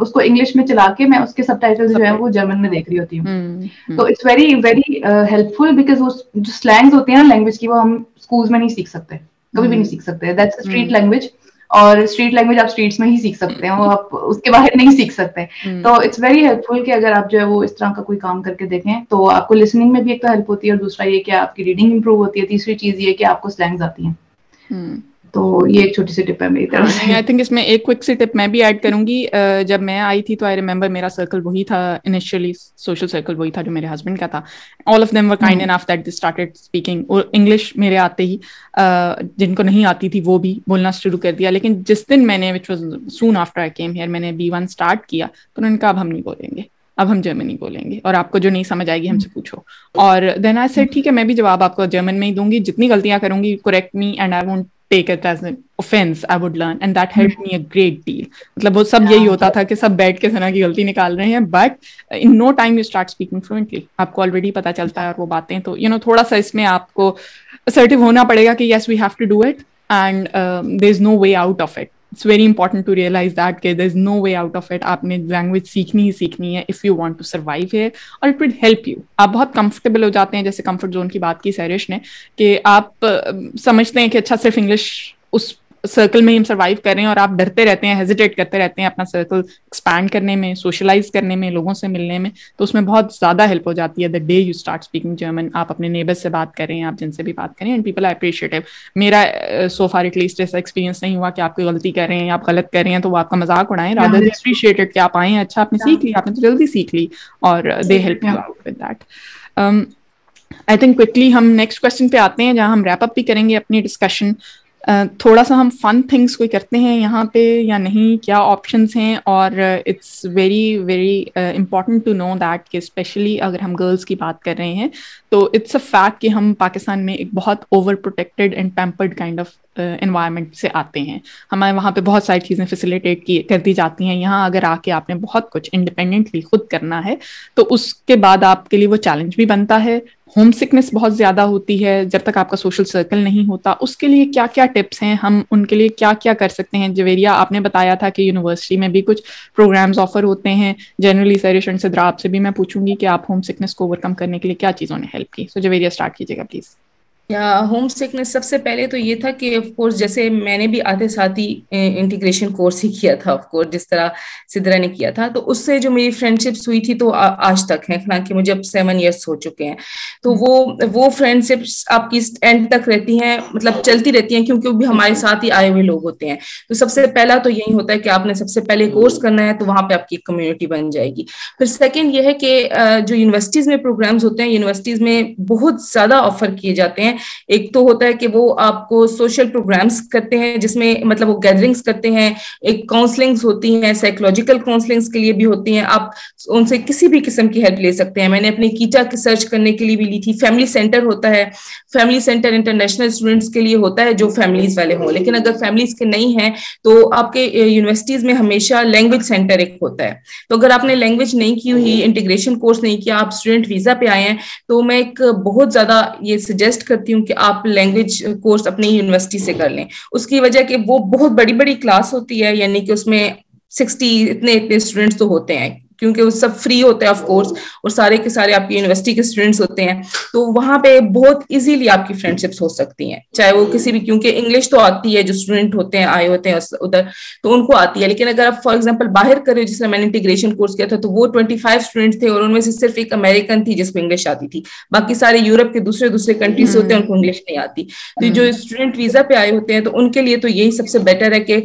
उसको इंग्लिश में चला के मैं उसके सबटाइटल्स जो है वो जर्मन में देख रही होती हूँ। तो it's very very helpful, because वो जो स्लैंग्स होते हैं लैंग्वेज की, वो हम स्कूल्स में नहीं सीख सकते, कभी भी नहीं सीख सकते। दैट्स अ स्ट्रीट लैंग्वेज, और स्ट्रीट लैंग्वेज आप स्ट्रीट्स में ही सीख सकते हैं, वो आप उसके बाहर नहीं सीख सकते। तो इट्स वेरी हेल्पफुल कि अगर आप जो है वो इस तरह का कोई काम करके देखें, तो आपको लिसनिंग में भी एक तो हेल्प होती है, और दूसरा ये कि आपकी रीडिंग इंप्रूव होती है, तीसरी चीज ये कि आपको स्लैंग्स आती हैं। तो ये एक छोटी सी टिप है मेरी तरफ से। आई थिंक इसमें एक क्विक सी टिप मैं भी ऐड करूंगी। जब मैं आई थी तो आई रिमेंबर मेरा सर्कल वही था, इनिशियली सोशल सर्कल वही था जो मेरे हस्बैंड का था। All of them were kind enough that they started speaking English मेरे आते ही, जिनको नहीं आती थी वो भी बोलना शुरू कर दिया। लेकिन जिस दिन मैंने, which was soon after I came here, मैंने B1 स्टार्ट किया, तो उन्होंने कहा अब हम नहीं बोलेंगे, अब हम जर्मनी बोलेंगे, और आपको जो नहीं समझ आएगी हमसे पूछो। और देन आई सेड ठीक है, मैं भी जवाब आपको जर्मन में ही दूंगी, जितनी गलतियां करूंगी correct me, and I won't take it as an offense, I would learn, and that helped me a great deal. मतलब वो सब यही होता था कि सब बैठ के सना की गलती निकाल रहे हैं, but in no time you start speaking fluently. आपको ऑलरेडी पता चलता है, और वो बातें तो थोड़ा सा इसमें आपको assertive होना पड़ेगा कि yes we have to do it and there is no way out of it. it's very important to realize that कि there's no way out of it. आपने लैंग्वेज सीखनी ही सीखनी है if you want to survive here, और it will help you. आप बहुत comfortable हो जाते हैं, जैसे कंफर्ट जोन की बात की सैरिश ने, कि आप समझते हैं कि अच्छा सिर्फ इंग्लिश उस सर्कल में हम सर्वाइव कर रहे हैं, और आप डरते रहते हैं, हेजिटेट करते रहते हैं अपना सर्कल एक्सपैंड करने में, सोशलाइज करने में, लोगों से मिलने में, तो उसमें बहुत ज़्यादा हेल्प हो जाती है. The day you start speaking German, आप अपने नेबर्स से बात करें, आप जिनसे भी बात करें, एंड पीपल आर अप्रिशिएटिव. मेरा सो फार एटलीस्ट ऐसा एक्सपीरियंस नहीं हुआ कि आप कोई गलती कर रहे हैं या आप गलत कर रहे हैं तो वो आपका मजाक उड़ाएं, रादर दे अप्रिशिएटेड कि आप आए, अच्छा आपने सीख ली, आपने तो जल्दी सीख ली, और they help you out with that. I think quickly हम नेक्स्ट क्वेश्चन पे आते हैं, जहाँ हम रैप अप भी करेंगे अपनी डिस्कशन. थोड़ा सा हम फन थिंग्स कोई करते हैं यहाँ पे या नहीं, क्या ऑप्शंस हैं, और it's very very important to know that कि स्पेशली अगर हम गर्ल्स की बात कर रहे हैं तो इट्स अ फैक्ट कि हम पाकिस्तान में एक बहुत over protected and pampered kind of environment से आते हैं. हमारे वहाँ पे बहुत सारी चीज़ें फैसिलिटेट कर दी जाती हैं. यहाँ अगर आके आपने बहुत कुछ इंडिपेंडेंटली खुद करना है तो उसके बाद आपके लिए वो चैलेंज भी बनता है. होम सिकनेस बहुत ज़्यादा होती है जब तक आपका सोशल सर्कल नहीं होता. उसके लिए क्या क्या टिप्स हैं, हम उनके लिए क्या क्या कर सकते हैं? जवेरिया, आपने बताया था कि यूनिवर्सिटी में भी कुछ प्रोग्राम्स ऑफर होते हैं. जनरली सैरिश एंड सिद्रा, आपसे भी मैं पूछूंगी कि आप होम सिकनेस को ओवरकम करने के लिए क्या चीज़ों ने हेल्प की. सो जवेरिया स्टार्ट कीजिएगा प्लीज़. या होम सिकनेस सबसे पहले तो ये था कि ऑफ कोर्स जैसे मैंने भी आधे साथ ही इंटीग्रेशन कोर्स ही किया था, ऑफ कोर्स जिस तरह सिद्रा ने किया था, तो उससे जो मेरी फ्रेंडशिप्स हुई थी तो आज तक है, हालांकि मुझे अब 7 years हो चुके हैं. तो वो फ्रेंडशिप्स आपकी एंड तक रहती हैं, मतलब चलती रहती हैं, क्योंकि वो भी हमारे साथ ही आए हुए लोग होते हैं. तो सबसे पहला तो यही होता है कि आपने सबसे पहले कोर्स करना है, तो वहां पे आपकी कम्युनिटी बन जाएगी. फिर सेकेंड ये है कि जो यूनिवर्सिटीज में प्रोग्राम्स होते हैं, यूनिवर्सिटीज में बहुत ज्यादा ऑफर किए जाते हैं. एक तो होता है कि वो आपको सोशल प्रोग्राम्स करते हैं, जिसमें मतलब वो गैदरिंग्स करते हैं, एक काउंसलिंग्स होती हैं, साइकोलॉजिकल काउंसलिंग्स के लिए भी होती हैं. आप उनसे किसी भी किस्म की हेल्प ले सकते हैं. मैंने अपनी कीटा की सर्च करने के लिए भी ली थी. फैमिली सेंटर होता है, फैमिली सेंटर इंटरनेशनल स्टूडेंट्स के लिए होता है जो फैमिलीज वाले हों, लेकिन अगर फैमिलीज के नहीं है तो आपके यूनिवर्सिटीज में हमेशा लैंग्वेज सेंटर एक होता है. तो अगर आपने लैंग्वेज नहीं की हुई, इंटीग्रेशन कोर्स नहीं किया, आप स्टूडेंट वीजा पे आए हैं, तो मैं एक बहुत ज्यादा ये सजेस्ट करती हूँ कि आप लैंग्वेज कोर्स अपनी यूनिवर्सिटी से कर लें. उसकी वजह कि वो बहुत बड़ी बड़ी क्लास होती है, यानी कि उसमें 60 इतने स्टूडेंट्स तो होते हैं, क्योंकि वो सब फ्री होते हैं ऑफ कोर्स, और सारे के सारे आपकी यूनिवर्सिटी के स्टूडेंट्स होते हैं. तो वहां पे बहुत इजीली आपकी फ्रेंडशिप्स हो सकती हैं, चाहे वो किसी भी, क्योंकि इंग्लिश तो आती है, जो स्टूडेंट होते हैं आए होते हैं उधर, तो उनको आती है. लेकिन अगर आप फॉर एग्जांपल बाहर कर रहे हो, जिसमें मैंने इंटीग्रेशन कोर्स किया था, तो वो 25 स्टूडेंट्स थे, और उनमें से सिर्फ एक अमेरिकन थी जिसको इंग्लिश आती थी. बाकी सारे यूरोप के दूसरे कंट्रीज होते हैं, उनको इंग्लिश नहीं आती. तो जो स्टूडेंट वीजा पे आए होते हैं, तो उनके लिए तो यही सबसे बेटर है कि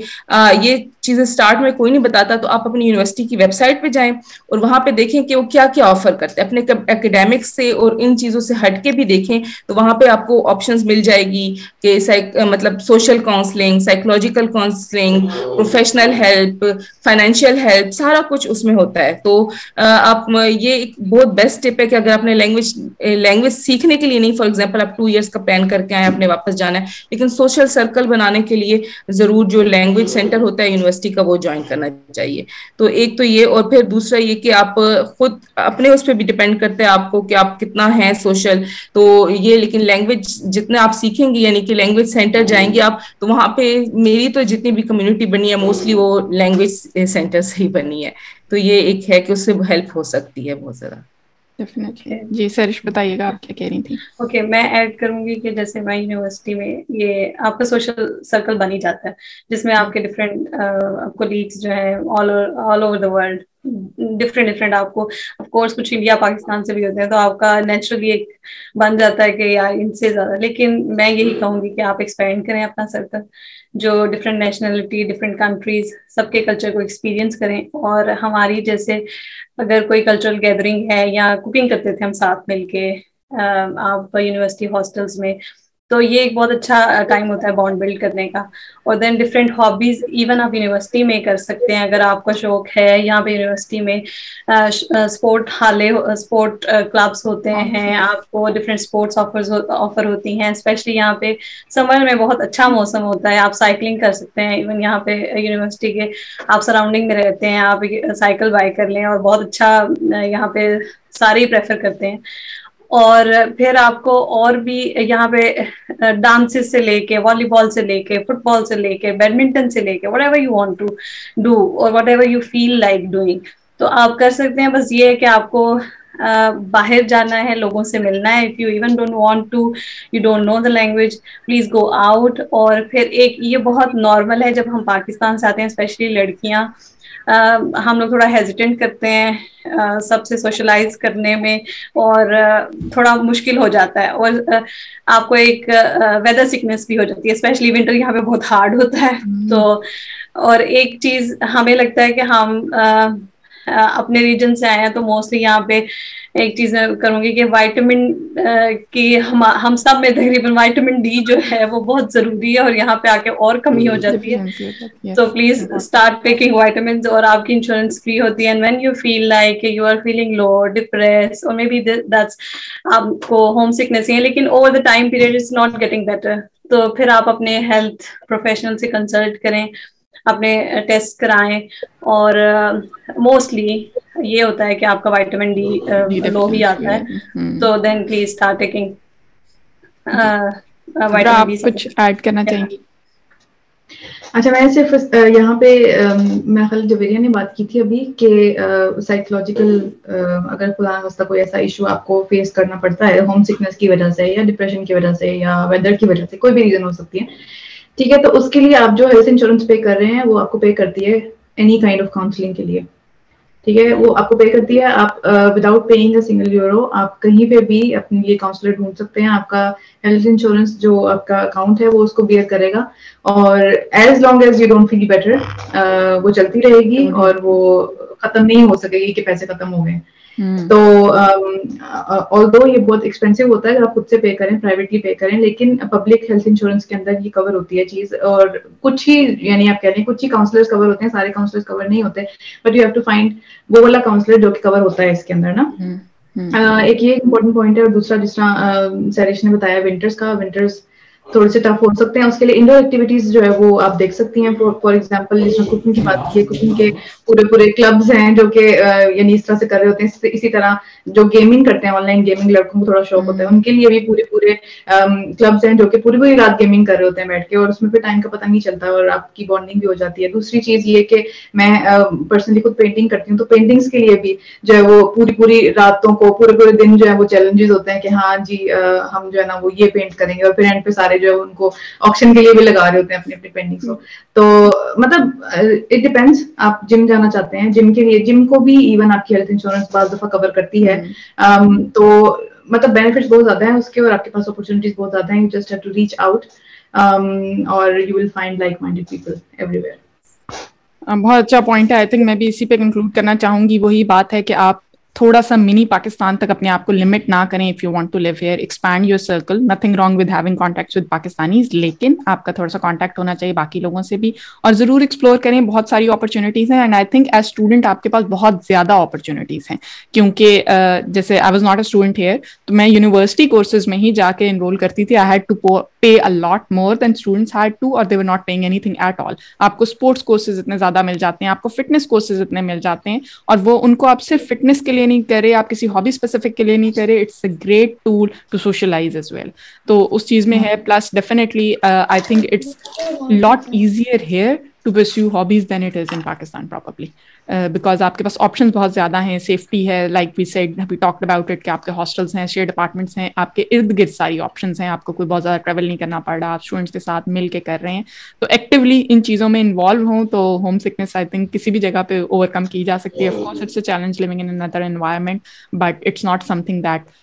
ये चीजें स्टार्ट में कोई नहीं बताता, तो आप अपनी यूनिवर्सिटी की वेबसाइट पे जाएं और वहां पे देखें कि वो क्या क्या ऑफर करते हैं. अपने एकेडमिक्स से और इन चीजों से हटके भी देखें, तो वहां पे आपको ऑप्शंस मिल जाएगी कि मतलब social counselling, psychological counselling, professional help, financial help, सारा कुछ उसमें होता है. तो आप ये एक बहुत बेस्ट टिप है कि अगर आपने लैंग्वेज सीखने के लिए नहीं, फॉर एग्जाम्पल आप 2 years का प्लान करके आए, आपने वापस जाना है, लेकिन सोशल सर्कल बनाने के लिए जरूर जो लैंग्वेज सेंटर होता है यूनिवर्सिटी का, वो ज्वाइन करना चाहिए. तो एक तो ये, और फिर दूसरा ये कि आप खुद अपने उस पर भी डिपेंड करते हैं आपको कि आप कितना है सोशल. तो ये, लेकिन लैंग्वेज जितने आप सीखेंगे, यानी कि लैंग्वेज सेंटर जाएंगे आप, तो वहां पे मेरी तो जितनी भी कम्युनिटी बनी है, मोस्टली वो लैंग्वेज सेंटर से ही बनी है. तो ये एक है कि उससे हेल्प हो सकती है बहुत ज्यादा. डेफिनेटली. जी सरिश, बताइएगा आप क्या कह रही थी. ओके, मैं ऐड करूंगी कि जैसे मैं यूनिवर्सिटी में, ये आपका सोशल सर्कल बन ही जाता है, जिसमें आपके डिफरेंट कोलीग्स जो है all over the world, different आपको ऑफ कोर्स कुछ इंडिया पाकिस्तान से भी होते हैं, तो आपका नेचुरली एक बन जाता है कि यार इनसे ज्यादा. लेकिन मैं यही कहूंगी कि आप एक्सपेंड करें अपना सर्कल, जो डिफरेंट नेशनलिटी, डिफरेंट कंट्रीज, सबके कल्चर को एक्सपीरियंस करें. और हमारी जैसे अगर कोई कल्चरल गैदरिंग है, या कुकिंग करते थे हम साथ मिलके आप यूनिवर्सिटी हॉस्टल्स में, तो ये एक बहुत अच्छा टाइम होता है बॉन्ड बिल्ड करने का. और देन डिफरेंट हॉबीज इवन आप यूनिवर्सिटी में कर सकते हैं अगर आपका शौक है. यहाँ पे यूनिवर्सिटी में स्पोर्ट क्लब्स होते हैं, आपको डिफरेंट स्पोर्ट्स ऑफर होती हैं. स्पेशली यहाँ पे समर में बहुत अच्छा मौसम होता है, आप साइकिलिंग कर सकते हैं. इवन यहाँ पे यूनिवर्सिटी के आप सराउंडिंग में रहते हैं, आप साइकिल बाय कर लें, और बहुत अच्छा यहाँ पे सारे ही प्रेफर करते हैं. और फिर आपको और भी यहाँ पे डांसेस से लेके, वॉलीबॉल से लेके, फुटबॉल से लेके, बैडमिंटन से लेके, whatever you want to do और whatever you feel like doing, तो आप कर सकते हैं। बस ये है कि आपको बाहर जाना है, लोगों से मिलना है। If you even don't want to, you don't know the language, please go out. और फिर एक ये बहुत नॉर्मल है, जब हम पाकिस्तान से आते हैं, स्पेशली लड़कियां, हम लोग थोड़ा हेजिटेंट करते हैं सबसे सोशलाइज करने में, और थोड़ा मुश्किल हो जाता है। और आपको एक वेदर सिकनेस भी हो जाती है, स्पेशली विंटर यहाँ पे बहुत हार्ड होता है। तो और एक चीज हमें लगता है कि हम अपने रीजन से आए हैं, तो मोस्टली यहाँ पे एक चीज मैं करूंगी कि विटामिन की हम सब में तकरीबन विटामिन डी जो है वो बहुत जरूरी है, और यहाँ पे आके और कमी हो जाती है। तो प्लीज स्टार्ट टेकिंग विटामिन, और आपकी इंश्योरेंस फ्री होती है। And when you feel like you are feeling low, depress, और मे बी दैट्स आपको होम सिकनेस है, लेकिन over the time period is not getting better, तो फिर आप अपने हेल्थ प्रोफेशनल से कंसल्ट करें, अपने टेस्ट कराएं। और मोस्टली ये होता है कि आपका विटामिन डी लो ही आता है, तो then please start taking vitamin D. कुछ ऐड करना चाहेंगी? अच्छा, मैं सिर्फ यहाँ पे मैं खाली जवेरिया ने बात की थी अभी कि साइकोलॉजिकल अगर खुदा ना कोई ऐसा इशू आपको फेस करना पड़ता है होम सिकनेस की वजह से या डिप्रेशन की वजह से या वेदर की वजह से, कोई भी रीजन हो सकती है, ठीक है, तो उसके लिए आप जो हेल्थ इंश्योरेंस पे कर रहे हैं वो आपको पे करती है एनी काइंड ऑफ काउंसलिंग के लिए, ठीक है, वो आपको पे करती है। आप without paying a single euro आप कहीं पे भी अपने लिए काउंसलर ढूंढ सकते हैं। आपका हेल्थ इंश्योरेंस जो आपका अकाउंट है वो उसको बियर करेगा, और as long as you don't feel better वो चलती रहेगी और वो खत्म नहीं हो सकेगी कि पैसे खत्म हो गए। तो ऑल्दो ये बहुत एक्सपेंसिव होता है अगर आप खुद से पे करें, प्राइवेटली पे करें, लेकिन पब्लिक हेल्थ इंश्योरेंस के अंदर ये कवर होती है चीज। और कुछ ही, यानी आप कह रहे हैं कुछ ही काउंसलर्स कवर होते हैं, सारे काउंसलर्स कवर नहीं होते, but you have to find वो वाला काउंसलर जो कि कवर होता है इसके अंदर ना। एक ये इम्पोर्टेंट पॉइंट है। और दूसरा, जिस तरह सैरिश ने बताया विंटर्स थोड़े से टफ हो सकते हैं, उसके लिए इंडोर एक्टिविटीज जो है वो आप देख सकती हैं। फॉर एग्जांपल जिसमें कुकिंग की बात की है, कुकिंग के पूरे क्लब्स हैं जो कि यानी इस तरह से कर रहे होते हैं। इसी तरह जो गेमिंग करते हैं, ऑनलाइन गेमिंग, लड़कों को थोड़ा शौक होता है, उनके लिए भी पूरे क्लब्स हैं जो कि पूरी रात गेमिंग कर रहे होते हैं बैठ के, और उसमें फिर टाइम का पता नहीं चलता और आपकी बॉन्डिंग भी हो जाती है। दूसरी चीज ये कि मैं पर्सनली खुद पेंटिंग करती हूँ, तो पेंटिंग्स के लिए भी जो है वो पूरी रातों को पूरे दिन जो है वो चैलेंजेस होते हैं कि हाँ जी हम जो है ना वो ये पेंट करेंगे, और फिर एंड पे सारे जो है उनको ऑक्शन के लिए भी लगा रहे होते हैं अपनी पेंटिंग्स को। तो मतलब इट डिपेंड्स, आप जिम जाना चाहते हैं, जिम के लिए जिम को भी इवन आपकी हेल्थ इंश्योरेंस बार दफा कवर करती है। तो मतलब बेनिफिट्स बहुत ज्यादा हैं उसके, और आपके पास अपॉर्चुनिटीज बहुत ज्यादा हैं। You just have to reach out और you will find like minded people everywhere. बहुत अच्छा पॉइंट है। आई थिंक मैं भी इसी पे कंक्लूड करना चाहूंगी। वही बात है कि आप थोड़ा सा मिनी पाकिस्तान तक अपने आप को लिमिट ना करें। If you want to live here, expand your circle, nothing wrong with having contacts with Pakistanis, लेकिन आपका थोड़ा सा कॉन्टैक्ट होना चाहिए बाकी लोगों से भी, और जरूर एक्सप्लोर करें। बहुत सारी अपॉर्चुनिटीज हैं, and I think as student आपके पास बहुत ज्यादा अपॉर्चुनिटीज हैं, क्योंकि जैसे I was not a student here, तो मैं यूनिवर्सिटी कोर्सेज में ही जाके एनरोल करती थी। आई had to pay a lot more than students had to, और they were not paying anything at all. आपको स्पोर्ट्स कोर्सेज इतने ज्यादा मिल जाते हैं, आपको फिटनेस कोर्सेज इतने मिल जाते हैं, और वो उनको आप सिर्फ फिटनेस के लिए नहीं कर रहे, आप किसी हॉबी स्पेसिफिक के लिए नहीं कर रहे। It's a great tool to socialise as well. तो उस चीज में है। Plus definitely I think it's lot easier here to pursue hobbies than it is in Pakistan probably, because आपके पास options बहुत ज़्यादा हैं, safety है, like we said, we talked about it, कि आपके hostels हैं, shared apartments हैं, आपके इर्द गिर्द सारी options हैं, आपको कोई बहुत ज़्यादा travel नहीं करना पड़ रहा, आप students के साथ मिल के कर रहे हैं। तो actively इन चीज़ों में involve हों तो home sickness I think किसी भी जगह पे overcome की जा सकती है। Of course it's a challenge living in another environment, but it's not something that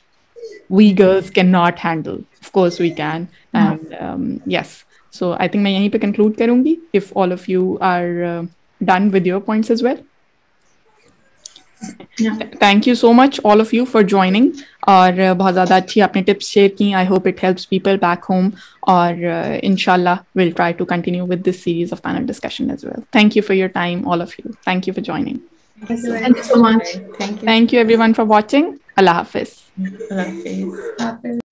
we girls cannot handle. Of course we can, and yes. So I think मैं यहीं पे conclude करूँगी, if all of you are done with your points as well. Yeah. Thank you so much all of you for joining, और बहुत ज़्यादा अच्छी आपने tips share की. I hope it helps people back home, और inshallah we'll try to continue with this series of panel discussion as well. Thank you for your time, all of you. Thank you for joining. Thank you so much. Thank you everyone for watching. Allah Hafiz. Allah Hafiz.